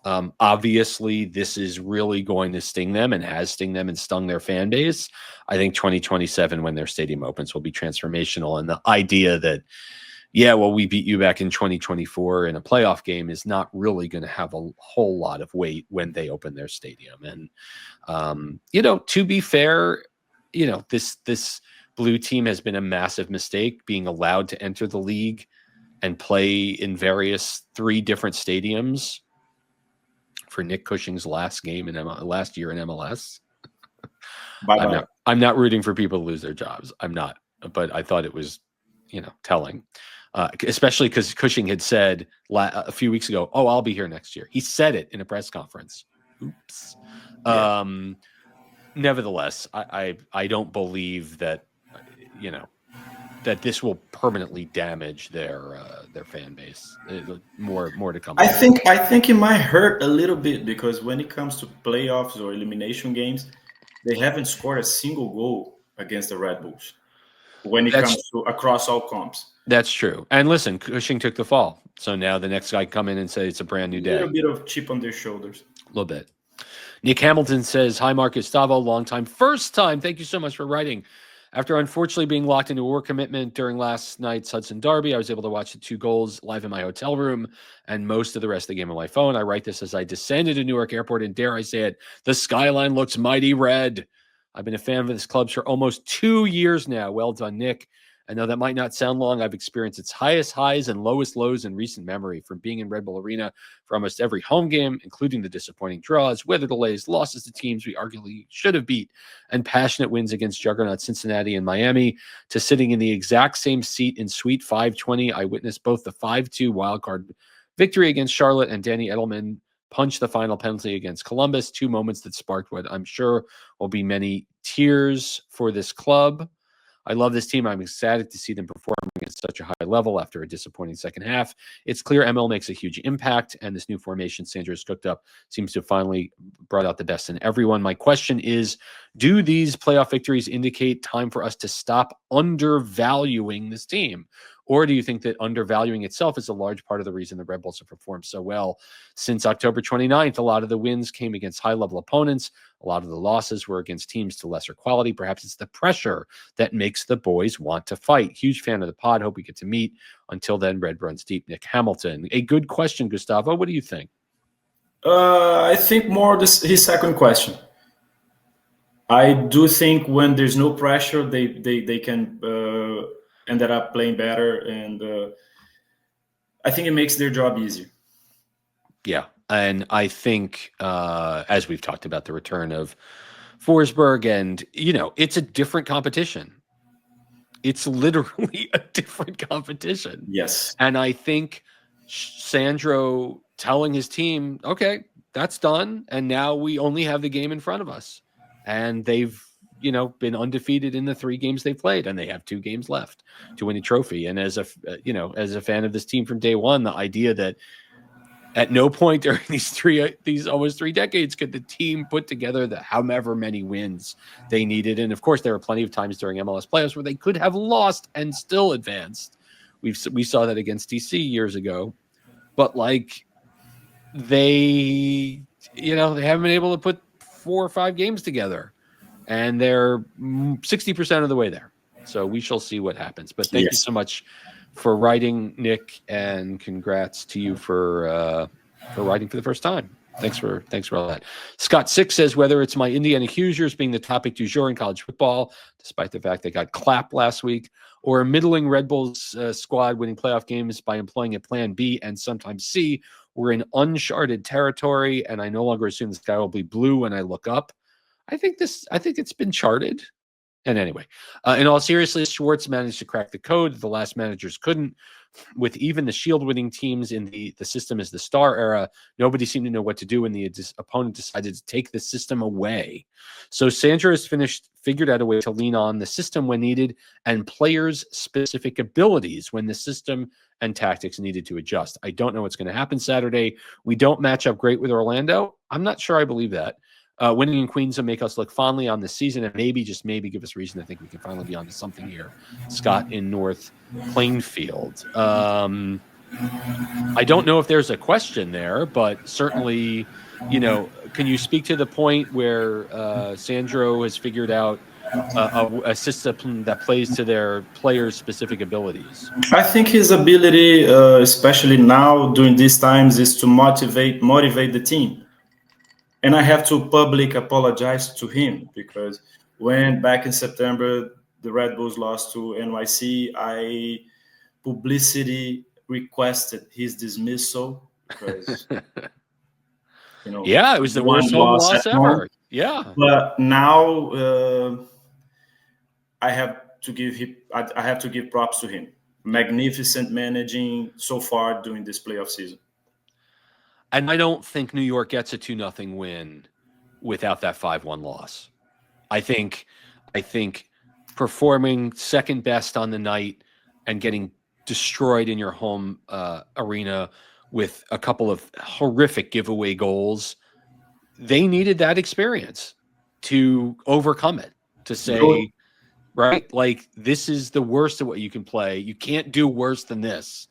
Obviously, this is really going to sting them and has stung them and stung their fan base. I think 2027, when their stadium opens, will be transformational. And the idea that, we beat you back in 2024 in a playoff game is not really going to have a whole lot of weight when they open their stadium. And, to be fair, this blue team has been a massive mistake being allowed to enter the league and play in three different stadiums for Nick Cushing's last year in MLS. I'm not rooting for people to lose their jobs. I'm not, but I thought it was, telling. especially because Cushing had said a few weeks ago, "Oh, I'll be here next year." He said it in a press conference. Oops. Yeah. Nevertheless, I don't believe that that this will permanently damage their fan base. More to come. I think it might hurt a little bit because when it comes to playoffs or elimination games, they haven't scored a single goal against the Red Bulls when it comes to across all comps. That's true. And listen, Cushing took the fall, so now the next guy come in and say it's a brand new day. A little bit of chip on their shoulders. A little bit. Nick Hamilton says, "Hi, Mark Gustavo, long time, first time. Thank you so much for writing. After unfortunately being locked into a work commitment during last night's Hudson Derby, I was able to watch the 2 goals live in my hotel room and most of the rest of the game on my phone. I write this as I descended to Newark Airport, and dare I say it, the skyline looks mighty red. I've been a fan of this club for almost 2 years now. Well done, Nick. I know that might not sound long. I've experienced its highest highs and lowest lows in recent memory, from being in Red Bull Arena for almost every home game, including the disappointing draws, weather delays, losses to teams we arguably should have beat, and passionate wins against juggernaut Cincinnati and Miami, to sitting in the exact same seat in Suite 520. I witnessed both the 5-2 wildcard victory against Charlotte and Danny Edelman punch the final penalty against Columbus, 2 moments that sparked what I'm sure will be many tears for this club. I love this team. I'm ecstatic to see them performing at such a high level after a disappointing second half. It's clear ML makes a huge impact, and this new formation Sandro has cooked up seems to have finally brought out the best in everyone. My question is, do these playoff victories indicate time for us to stop undervaluing this team? Or do you think that undervaluing itself is a large part of the reason the Red Bulls have performed so well since October 29th? A lot of the wins came against high-level opponents. A lot of the losses were against teams to lesser quality. Perhaps it's the pressure that makes the boys want to fight. Huge fan of the pod. Hope we get to meet. Until then, Red runs deep. Nick Hamilton. A good question, Gustavo. What do you think? I think more his second question. I do think when there's no pressure, they can ended up playing better, and I think it makes their job easier. Yeah, and I think as we've talked about the return of Forsberg, and it's a different competition. It's literally a different competition. Yes, and I think Sandro telling his team, "Okay, that's done, and now we only have the game in front of us," and they've been undefeated in the 3 games they played, and they have 2 games left to win a trophy. And as a fan of this team from day one, the idea that at no point during these almost 3 decades could the team put together however many wins they needed. And of course, there were plenty of times during MLS playoffs where they could have lost and still advanced. We saw that against DC years ago, but they haven't been able to put 4 or 5 games together. And they're 60% of the way there. So we shall see what happens. But thank you so much for writing, Nick, and congrats to you for writing for the first time. Thanks for all that. Scott 6 says, whether it's my Indiana Hoosiers being the topic du jour in college football, despite the fact they got clapped last week, or a middling Red Bulls squad winning playoff games by employing a plan B and sometimes C, we're in uncharted territory, and I no longer assume the sky will be blue when I look up. I think it's been charted. And anyway, in all seriousness, Schwartz managed to crack the code. The last managers couldn't. With even the Shield-winning teams in the system as the Star era, nobody seemed to know what to do when the opponent decided to take the system away. So Sandro has figured out a way to lean on the system when needed and players' specific abilities when the system and tactics needed to adjust. I don't know what's going to happen Saturday. We don't match up great with Orlando. I'm not sure I believe that. Winning in Queens will make us look fondly on the season and maybe, just maybe, give us reason to think we can finally be onto something here. Scott in North Plainfield. I don't know if there's a question there, but certainly, can you speak to the point where Sandro has figured out a system that plays to their players' specific abilities? I think his ability, especially now during these times, is to motivate the team. And I have to publicly apologize to him because when back in September, the Red Bulls lost to NYC, I publicity requested his dismissal because, it was the worst home loss ever. Yeah. But now I have to give props to him magnificent managing so far during this playoff season. And I don't think New York gets a 2-0 win without that 5-1 loss. I think performing second best on the night and getting destroyed in your home arena with a couple of horrific giveaway goals, they needed that experience to overcome it, to say, right, like, this is the worst of what you can play. You can't do worse than this,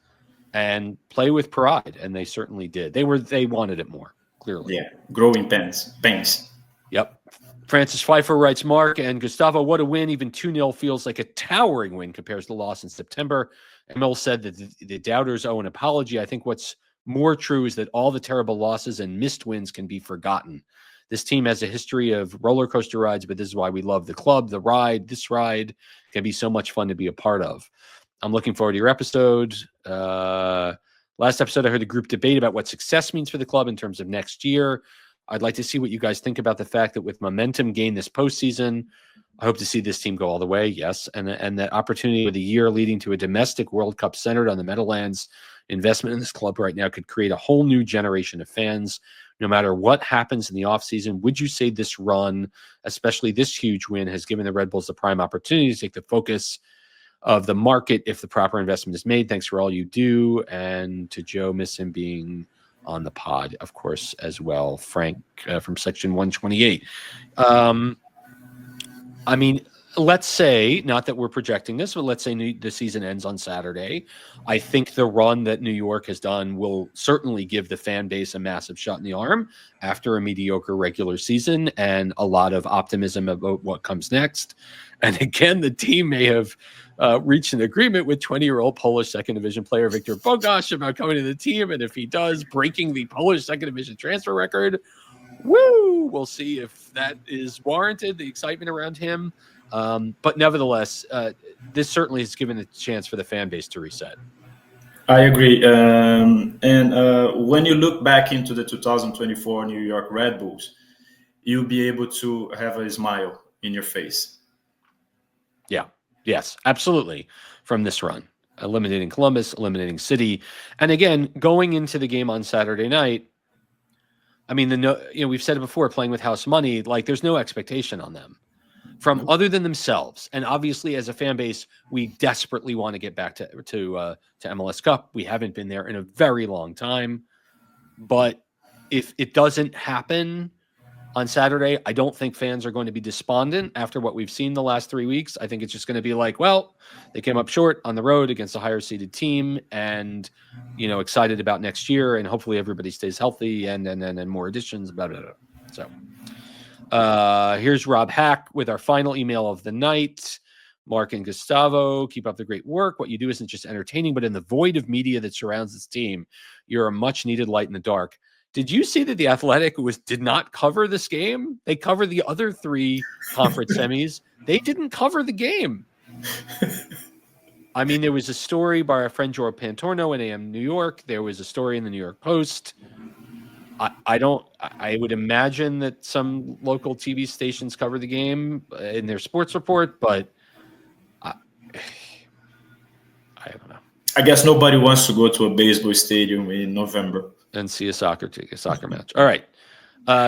and play with pride. And they certainly did. They wanted it more, clearly. Yeah, growing pains. Yep. Francis Pfeiffer writes, Mark and Gustavo, what a win. Even 2-0 feels like a towering win compared to the loss in September. Emil said that the doubters owe an apology. I think what's more true is that all the terrible losses and missed wins can be forgotten. This team has a history of roller coaster rides, but this is why we love the club, the ride. This ride can be so much fun to be a part of. I'm looking forward to your episode. Last episode, I heard the group debate about what success means for the club in terms of next year. I'd like to see what you guys think about the fact that with momentum gained this postseason, I hope to see this team go all the way. Yes. And that opportunity with a year leading to a domestic World Cup centered on the Meadowlands. Investment in this club right now could create a whole new generation of fans. No matter what happens in the offseason, would you say this run, especially this huge win, has given the Red Bulls the prime opportunity to take the focus of the market if the proper investment is made? Thanks for all you do. And to Joe, miss him being on the pod, of course, as well. Frank from section 128. I mean, let's say, not that we're projecting this, but let's say the season ends on Saturday. I think the run that New York has done will certainly give the fan base a massive shot in the arm after a mediocre regular season and a lot of optimism about what comes next. And again, the team may have reached an agreement with 20-year-old Polish second division player Viktor Bogash about coming to the team. And if he does, breaking the Polish second division transfer record, woo, we'll see if that is warranted, the excitement around him. But nevertheless, this certainly has given a chance for the fan base to reset. I agree. And when you look back into the 2024 New York Red Bulls, you'll be able to have a smile in your face. Yeah. Yes, absolutely. From this run, eliminating Columbus, eliminating City. And again, going into the game on Saturday night, I mean, we've said it before, playing with house money, like there's no expectation on them from other than themselves. And obviously, as a fan base, we desperately want to get back to MLS Cup. We haven't been there in a very long time. But if it doesn't happen on Saturday, I don't think fans are going to be despondent after what we've seen the last 3 weeks. I think it's just going to be like, well, they came up short on the road against a higher seeded team and, excited about next year, and hopefully everybody stays healthy and more additions, blah, blah, blah. So here's Rob Hack with our final email of the night. Mark and Gustavo, keep up the great work. What you do isn't just entertaining, but in the void of media that surrounds this team, you're a much needed light in the dark. Did you see that the Athletic did not cover this game? They covered the other 3 conference semis. They didn't cover the game. I mean, there was a story by our friend Joe Pantorno in AM New York. There was a story in the New York Post. I would imagine that some local TV stations cover the game in their sports report, but I don't know. I guess nobody wants to go to a baseball stadium in November and see a soccer match. All right.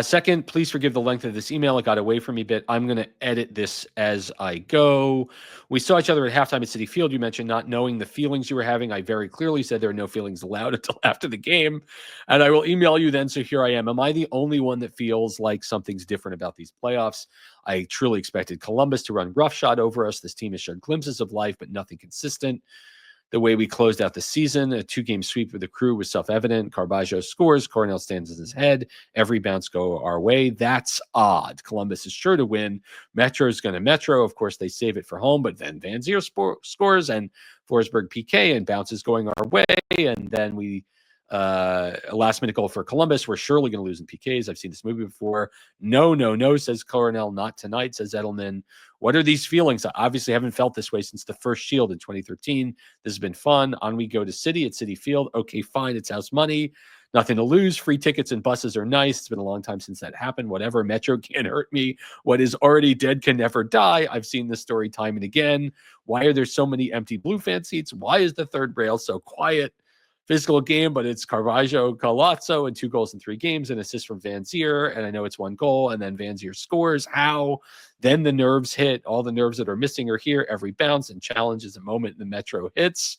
Second, please forgive the length of this email. It got away from me a bit. I'm going to edit this as I go. We saw each other at halftime at Citi Field. You mentioned not knowing the feelings you were having. I very clearly said there are no feelings allowed until after the game. And I will email you then. So here I am. Am I the only one that feels like something's different about these playoffs? I truly expected Columbus to run roughshod over us. This team has showed glimpses of life, but nothing consistent. The way we closed out the season, a 2-game sweep with the Crew was self-evident. Carbajo scores. Coronel stands in his head. Every bounce go our way. That's odd. Columbus is sure to win. Metro's going to Metro. Of course, they save it for home, but then Van Zier scores and Forsberg PK and bounces going our way. And then we a last-minute goal for Columbus. We're surely going to lose in PKs. I've seen this movie before. No, says Coronel. Not tonight, says Edelman. What are these feelings? I obviously haven't felt this way since the first Shield in 2013. This has been fun. On we go to City at Citi Field. Okay, fine. It's house money. nothing to lose. Free tickets and buses are nice. It's been a long time since that happened. Whatever. Metro can't hurt me. What is already dead can never die. I've seen this story time and again. Why are there so many empty Blue fan seats? Why is the third rail so quiet? Physical game, but it's Carvalho Colazzo and 2 goals in 3 games, an assist from Van Zier, and I know it's 1 goal, and then Van Zier scores. How? Then the nerves hit. All the nerves that are missing are here. Every bounce and challenge is a moment the Metro hits.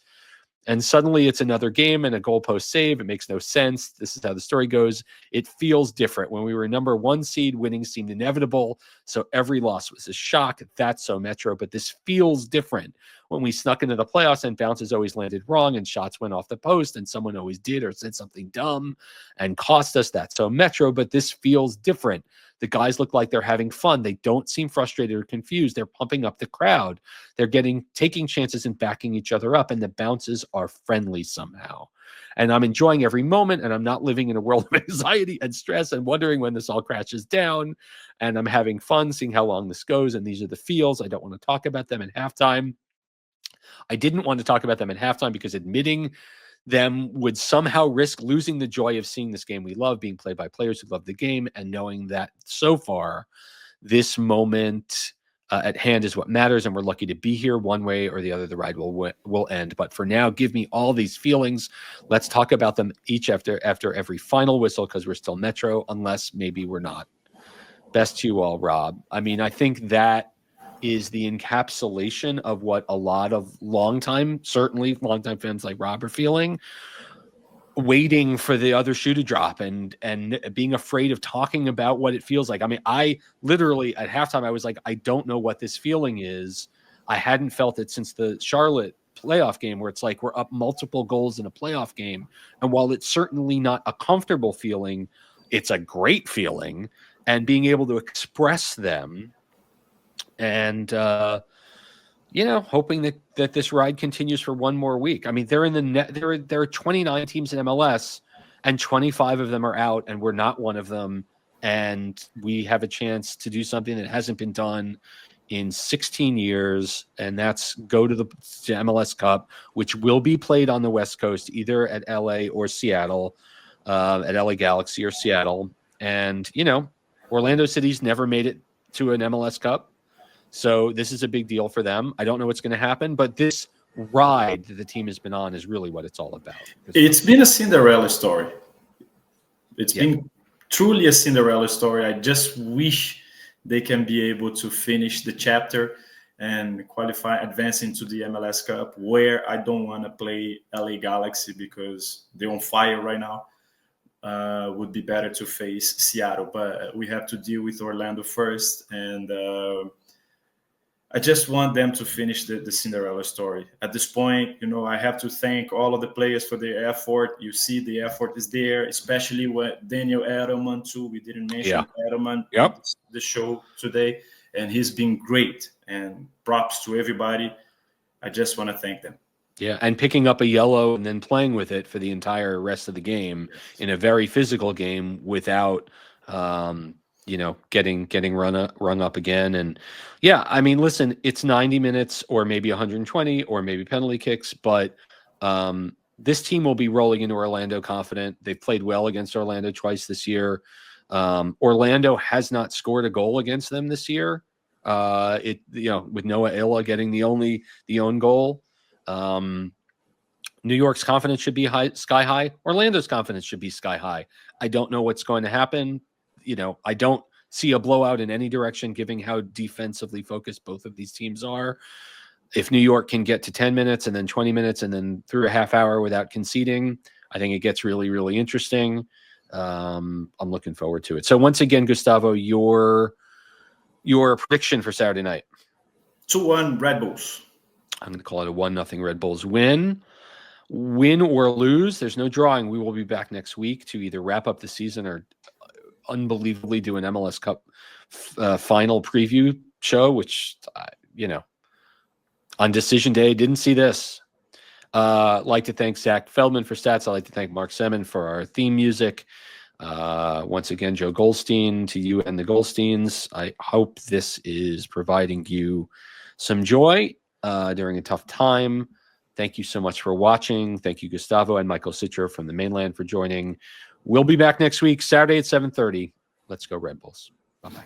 And suddenly it's another game and a goalpost save. It makes no sense. This is how the story goes. It feels different. When we were number 1 seed, winning seemed inevitable. So every loss was a shock. That's so Metro. But this feels different. When we snuck into the playoffs and bounces always landed wrong and shots went off the post and someone always did or said something dumb and cost us, that's so Metro. But this feels different. The guys look like they're having fun. They don't seem frustrated or confused. They're pumping up the crowd. They're taking chances and backing each other up, and the bounces are friendly somehow. And I'm enjoying every moment, and I'm not living in a world of anxiety and stress and wondering when this all crashes down. And I'm having fun seeing how long this goes, and these are the feels. I don't want to talk about them at halftime. I didn't want to talk about them at halftime because admitting them would somehow risk losing the joy of seeing this game we love being played by players who love the game, and knowing that so far this moment at hand is what matters, and we're lucky to be here. One way or the other, the ride will end. But for now, give me all these feelings. Let's talk about them each after every final whistle, because we're still Metro, unless maybe we're not. Best to you all, Rob. I mean, I think that is the encapsulation of what a lot of certainly longtime fans like Rob are feeling, waiting for the other shoe to drop and being afraid of talking about what it feels like. I mean, I literally at halftime, I was like, I don't know what this feeling is. I hadn't felt it since the Charlotte playoff game, where it's like we're up multiple goals in a playoff game. And while it's certainly not a comfortable feeling, it's a great feeling, and being able to express them and, hoping that this ride continues for one more week. I mean, they're in the net. There are 29 teams in MLS, and 25 of them are out, and we're not one of them. And we have a chance to do something that hasn't been done in 16 years, and that's go to the MLS Cup, which will be played on the West Coast, either at LA or Seattle, at LA Galaxy or Seattle. And, Orlando City's never made it to an MLS Cup. So this is a big deal for them. I don't know what's going to happen, but this ride that the team has been on is really what it's all about. It's been a Cinderella story. It's been truly a Cinderella story. I just wish they can be able to finish the chapter and qualify, advance into the MLS Cup, where I don't want to play LA Galaxy because they're on fire right now. Would be better to face Seattle, but we have to deal with Orlando first, and I just want them to finish the Cinderella story. At this point, I have to thank all of the players for their effort. You see the effort is there, especially with Daniel Edelman too. We didn't mention Edelman the show today, and he's been great, and props to everybody. I just want to thank them. Yeah, and picking up a yellow and then playing with it for the entire rest of the game in a very physical game without getting rung up again. And I mean, listen, it's 90 minutes or maybe 120 or maybe penalty kicks, but this team will be rolling into Orlando confident. They've played well against Orlando twice this year. Orlando has not scored a goal against them this year. With Noah Illa getting the own goal. New York's confidence should be sky high. Orlando's confidence should be sky high. I don't know what's going to happen. I don't see a blowout in any direction, given how defensively focused both of these teams are. If New York can get to 10 minutes and then 20 minutes and then through a half hour without conceding, I think it gets really, really interesting. I'm looking forward to it. So once again, Gustavo, your prediction for Saturday night. 2-1 Red Bulls. I'm going to call it a 1-0 Red Bulls win. Win or lose, there's no drawing. We will be back next week to either wrap up the season or unbelievably do an MLS Cup final preview show, which, on decision day, didn't see this. Like to thank Zach Feldman for stats. I'd like to thank Mark Semin for our theme music. Once again, Joe Goldstein, to you and the Goldsteins. I hope this is providing you some joy during a tough time. Thank you so much for watching. Thank you, Gustavo and Michael Citro from the mainland for joining. We'll be back next week, Saturday at 7:30. Let's go Red Bulls. Bye-bye.